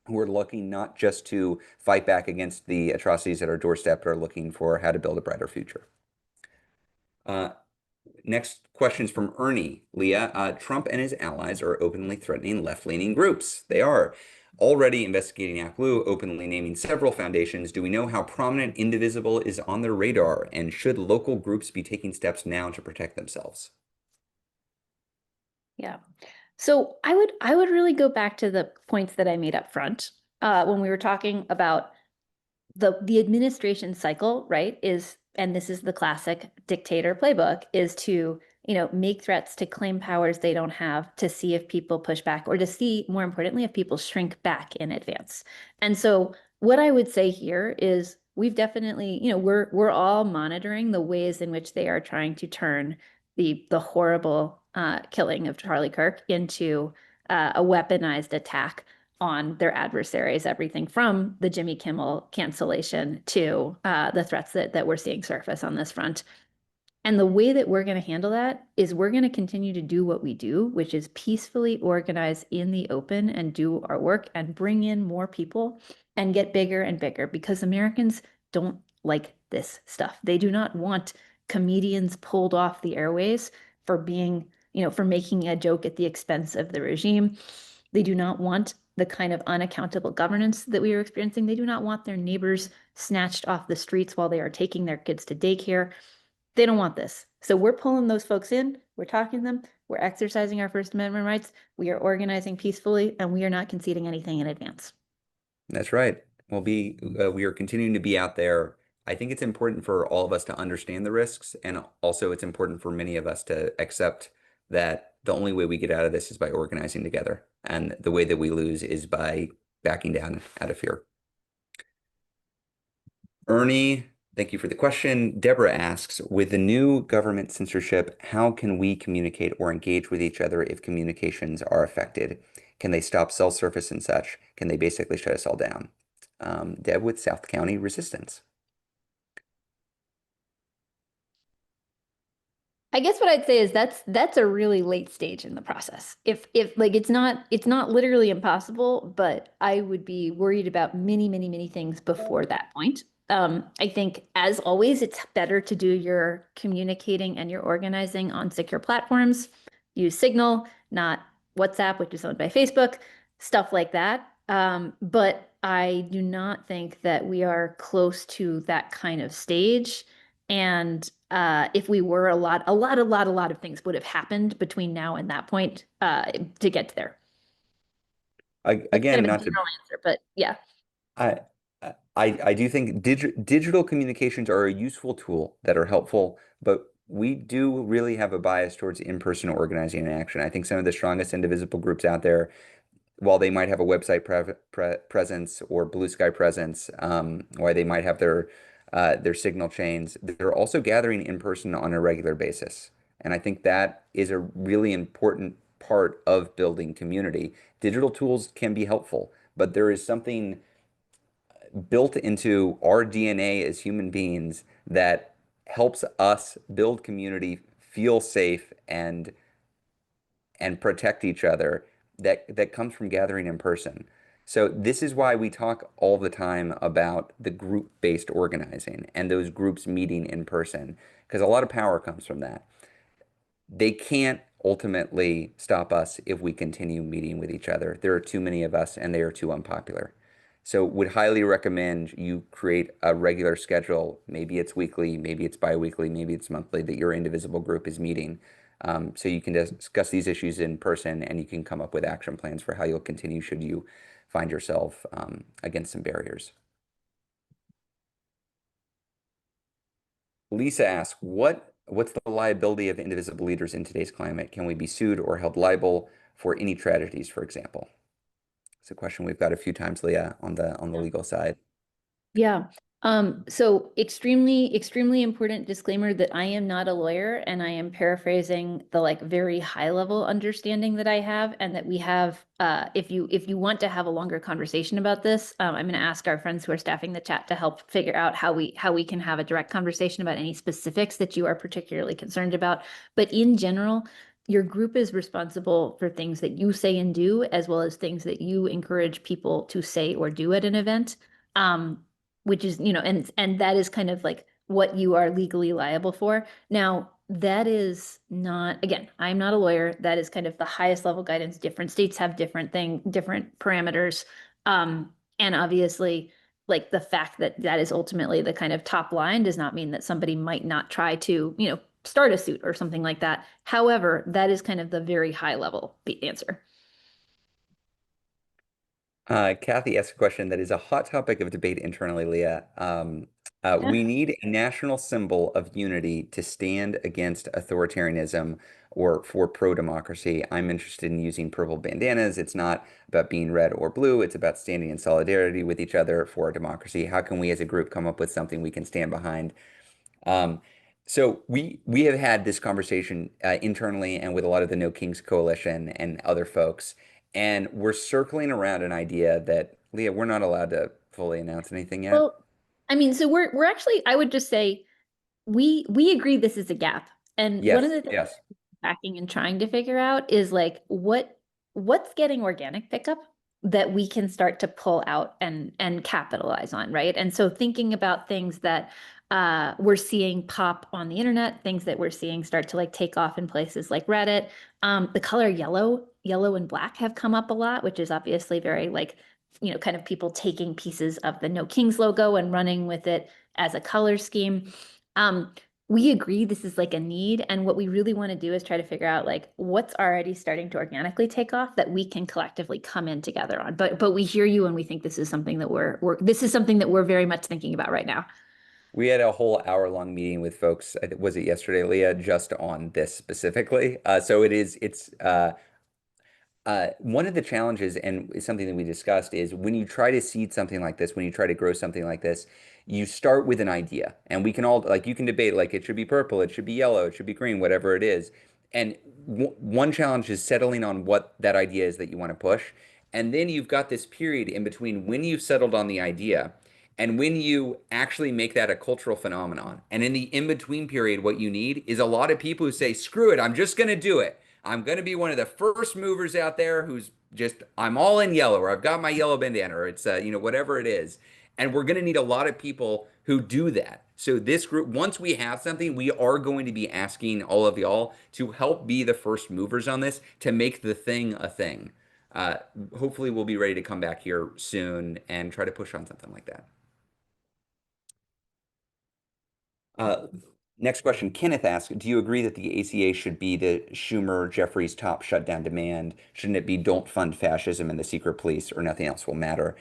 who are looking not just to fight back against the atrocities at our doorstep, but are looking for how to build a brighter future. Uh, Next question is from Ernie. Leah, Trump and his allies are openly threatening left-leaning groups. They are already investigating ActBlue, openly naming several foundations. Do we know how prominent Indivisible is on their radar? And should local groups be taking steps now to protect themselves? Yeah. So I would really go back to the points that I made up front when we were talking about the administration cycle, right, is, and this is the classic dictator playbook, is to, make threats to claim powers they don't have, to see if people push back, or to see, more importantly, if people shrink back in advance. And so what I would say here is we've definitely, we're all monitoring the ways in which they are trying to turn the horrible killing of Charlie Kirk into a weaponized attack on their adversaries, everything from the Jimmy Kimmel cancellation to the threats that we're seeing surface on this front. And the way that we're going to handle that is we're going to continue to do what we do, which is peacefully organize in the open and do our work and bring in more people and get bigger and bigger, because Americans don't like this stuff. They do not want comedians pulled off the airways for being, for making a joke at the expense of the regime. They do not want the kind of unaccountable governance that we are experiencing. They do not want their neighbors snatched off the streets while they are taking their kids to daycare. They don't want this. So we're pulling those folks in, we're talking to them, we're exercising our First Amendment rights, we are organizing peacefully, and we are not conceding anything in advance. That's right. We are continuing to be out there. I think it's important for all of us to understand the risks, and also it's important for many of us to accept that the only way we get out of this is by organizing together, and the way that we lose is by backing down out of fear. Ernie, thank you for the question. Deborah asks, with the new government censorship, how can we communicate or engage with each other if communications are affected? Can they stop cell service and such? Can they basically shut us all down? Deb with South County Resistance. I guess what I'd say is that's a really late stage in the process. If like it's not literally impossible, but I would be worried about many things before that point. I think, as always, it's better to do your communicating and your organizing on secure platforms. Use Signal, not WhatsApp, which is owned by Facebook, stuff like that. But I do not think that we are close to that kind of stage. And if we were a lot of things would have happened between now and that point to get to there. That's kind Again, of a not to general answer, but yeah. I I do think digital communications are a useful tool that are helpful, but we do really have a bias towards in-person organizing and action. I think some of the strongest indivisible groups out there, while they might have a website presence or blue sky presence, or they might have their signal chains, they're also gathering in person on a regular basis. And I think that is a really important part of building community. Digital tools can be helpful, but there is something built into our DNA as human beings that helps us build community, feel safe, and protect each other that comes from gathering in person. So this is why we talk all the time about the group-based organizing and those groups meeting in person, because a lot of power comes from that. They can't ultimately stop us if we continue meeting with each other. There are too many of us and they are too unpopular. So would highly recommend you create a regular schedule. Maybe it's weekly, maybe it's bi-weekly, maybe it's monthly that your indivisible group is meeting. So you can discuss these issues in person and you can come up with action plans for how you'll continue should you find yourself against some barriers. Lisa asks, what's the liability of indivisible leaders in today's climate? Can we be sued or held liable for any tragedies, for example? It's a question we've got a few times, Leah, on the legal side. Yeah. So extremely important disclaimer that I am not a lawyer and I am paraphrasing the like very high level understanding that I have and that we have if you want to have a longer conversation about this, I'm going to ask our friends who are staffing the chat to help figure out how we can have a direct conversation about any specifics that you are particularly concerned about. But in general, your group is responsible for things that you say and do, as well as things that you encourage people to say or do at an event. Um, which is, and that is kind of like what you are legally liable for. Now, that is not, again, I'm not a lawyer. That is kind of the highest level guidance. Different states have different parameters. And obviously, like the fact that that is ultimately the kind of top line does not mean that somebody might not try to, start a suit or something like that. However, that is kind of the very high level the answer. Kathy asked a question that is a hot topic of debate internally, Leah. We need a national symbol of unity to stand against authoritarianism or for pro-democracy. I'm interested in using purple bandanas. It's not about being red or blue. It's about standing in solidarity with each other for our democracy. How can we as a group come up with something we can stand behind? Um, so we have had this conversation internally and with a lot of the No Kings Coalition and other folks, and we're circling around an idea that, Leah, we're not allowed to fully announce anything yet. Well, I mean, so we're actually, I would just say we agree this is a gap. And one of Yes, the things yes. we're tracking and trying to figure out is like what's getting organic pickup that we can start to pull out and capitalize on, right? And so thinking about things that we're seeing pop on the internet, things that we're seeing start to like take off in places like Reddit. The color yellow and black have come up a lot, which is obviously very like, kind of people taking pieces of the No Kings logo and running with it as a color scheme. Um, we agree this is like a need, and what we really want to do is try to figure out like what's already starting to organically take off that we can collectively come in together on. But we hear you, and we think this is something that we're this is something that we're very much thinking about right now. We had a whole hour-long meeting with folks, was it yesterday, Leah, just on this specifically. So one of the challenges, and it's something that we discussed, is when you try to seed something like this, when you try to grow something like this, you start with an idea. And we can all, like, you can debate, like, it should be purple, it should be yellow, it should be green, whatever it is. And one challenge is settling on what that idea is that you want to push. And then you've got this period in between when you've settled on the idea and when you actually make that a cultural phenomenon. And in the in-between period, what you need is a lot of people who say, screw it, I'm just going to do it. I'm going to be one of the first movers out there who's just, I'm all in yellow, or I've got my yellow bandana, or it's, whatever it is. And we're going to need a lot of people who do that. So this group, once we have something, we are going to be asking all of y'all to help be the first movers on this to make the thing a thing. Uh, Hopefully we'll be ready to come back here soon and try to push on something like that. Uh, Next question. Kenneth asks, do you agree that the ACA should be the Schumer-Jeffries top shutdown demand? Shouldn't it be don't fund fascism and the secret police or nothing else will matter?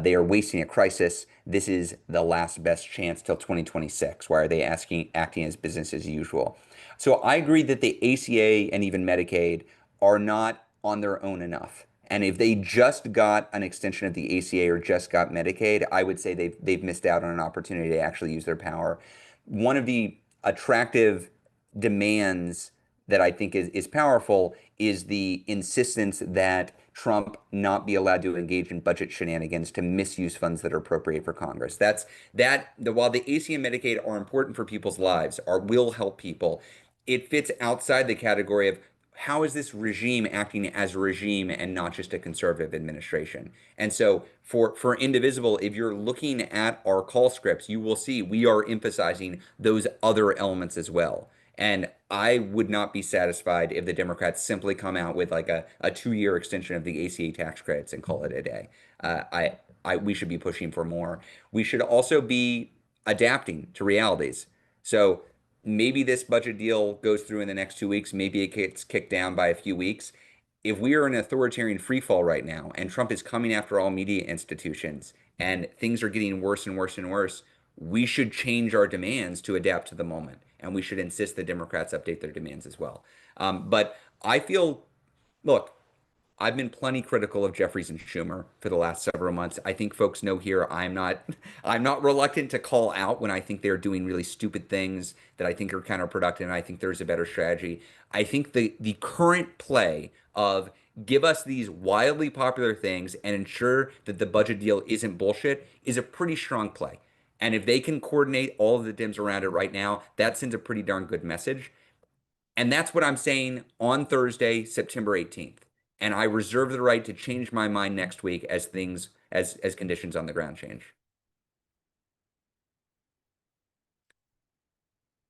They are wasting a crisis. This is the last best chance till 2026. Why are they acting as business as usual? So I agree that the ACA and even Medicaid are not on their own enough. And if they just got an extension of the ACA or just got Medicaid, I would say they've missed out on an opportunity to actually use their power. One of the attractive demands that I think is powerful is the insistence that Trump not be allowed to engage in budget shenanigans to misuse funds that are appropriate for Congress. While the AC and Medicaid are important for people's lives, or will help people, it fits outside the category of how is this regime acting as a regime and not just a conservative administration? And so for Indivisible, if you're looking at our call scripts, you will see we are emphasizing those other elements as well. And I would not be satisfied if the Democrats simply come out with like a 2-year extension of the ACA tax credits and call it a day. We should be pushing for more. We should also be adapting to realities. So maybe this budget deal goes through in the next 2 weeks. Maybe it gets kicked down by a few weeks. If we are in an authoritarian free fall right now and Trump is coming after all media institutions and things are getting worse and worse and worse, we should change our demands to adapt to the moment. And we should insist the Democrats update their demands as well. But I feel, look, I've been plenty critical of Jeffries and Schumer for the last several months. I think folks know here I'm not reluctant to call out when I think they're doing really stupid things that I think are counterproductive and I think there's a better strategy. I think the current play of give us these wildly popular things and ensure that the budget deal isn't bullshit is a pretty strong play. And if they can coordinate all of the Dems around it right now, that sends a pretty darn good message. And that's what I'm saying on Thursday, September 18th. And I reserve the right to change my mind next week as things as conditions on the ground change.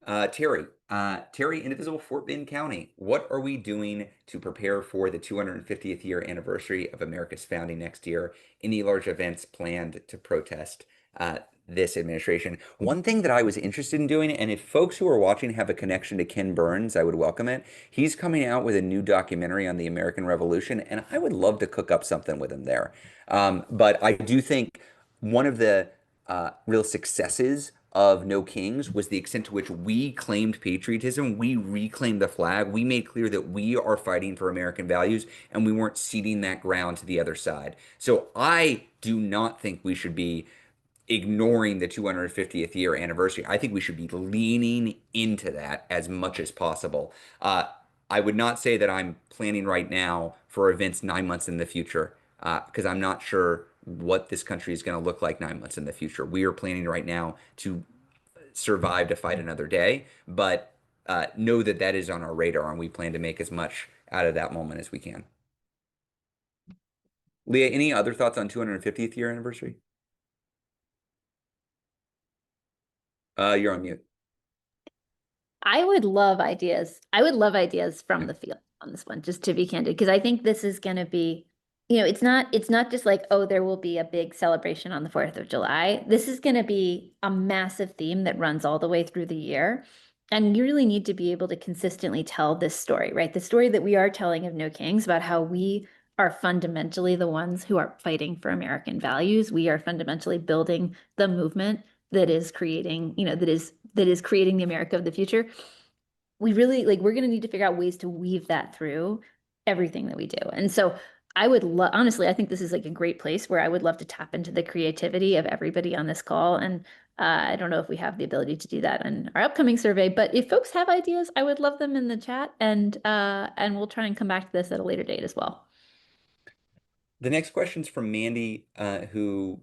Terry, Indivisible Fort Bend County. What are we doing to prepare for the 250th year anniversary of America's founding next year? Any large events planned to protest this administration? One thing that I was interested in doing, and if folks who are watching have a connection to Ken Burns, I would welcome it. He's coming out with a new documentary on the American Revolution, and I would love to cook up something with him there. But I do think one of the real successes of No Kings was the extent to which we claimed patriotism, we reclaimed the flag, we made clear that we are fighting for American values, and we weren't ceding that ground to the other side. So I do not think we should be ignoring the 250th year anniversary. I think we should be leaning into that as much as possible. I would not say that I'm planning right now for events 9 months in the future, because I'm not sure what this country is going to look like 9 months in the future. We are planning right now to survive to fight another day, but know that that is on our radar, and we plan to make as much out of that moment as we can. Leah, any other thoughts on 250th year anniversary? You're on mute. I would love ideas. I would love ideas from the field on this one, just to be candid, because I think this is going to be, it's not just like, oh, there will be a big celebration on the 4th of July. This is going to be a massive theme that runs all the way through the year. And you really need to be able to consistently tell this story, right? The story that we are telling of No Kings about how we are fundamentally the ones who are fighting for American values. We are fundamentally building the movement that is creating, that is creating the America of the future. We really we're going to need to figure out ways to weave that through everything that we do. And so I would love, honestly, I think this is like a great place where I would love to tap into the creativity of everybody on this call. And I don't know if we have the ability to do that in our upcoming survey, but if folks have ideas, I would love them in the chat, and we'll try and come back to this at a later date as well. The next question is from Mandy, who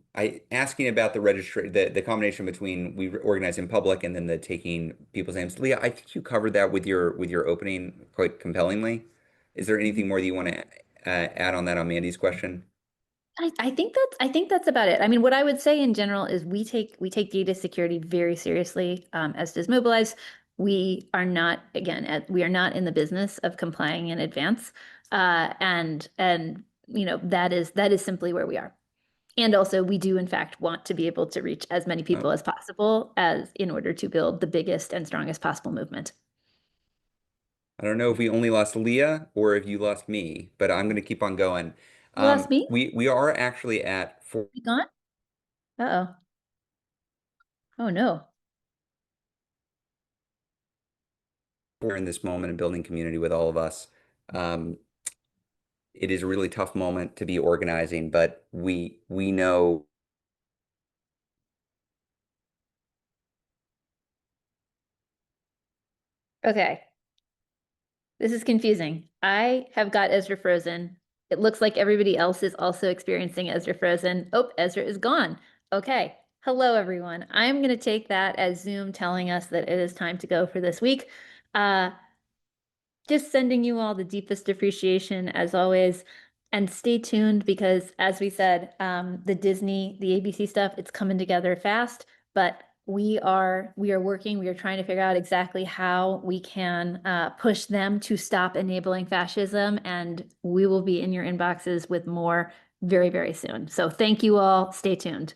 asking about the combination between we organize in public and then the taking people's names. Leah, I think you covered that with your opening quite compellingly. Is there anything more that you want to add on that on Mandy's question? I think that's about it. I mean, what I would say in general is we take data security very seriously, as does Mobilize. We are not, again, we are not in the business of complying in advance. And that is simply where we are. And also, we do in fact want to be able to reach as many Oh, people as possible as in order to build the biggest and strongest possible movement. I don't know if we only lost Leah or if you lost me, but I'm going to keep on going. You lost me? We are actually at four You gone? Uh-oh. Oh no. in this moment and building community with all of us. Um, it is a really tough moment to be organizing, but we know Okay. This is confusing. I have got Ezra frozen. It looks like everybody else is also experiencing Ezra frozen. Oh, Ezra is gone. Okay. Hello, everyone. I'm going to take that as Zoom telling us that it is time to go for this week. Uh, just sending you all the deepest appreciation as always. And stay tuned because, as we said, the Disney, the ABC stuff, it's coming together fast. But we are working. We are trying to figure out exactly how we can push them to stop enabling fascism. And we will be in your inboxes with more very, very soon. So thank you all. Stay tuned.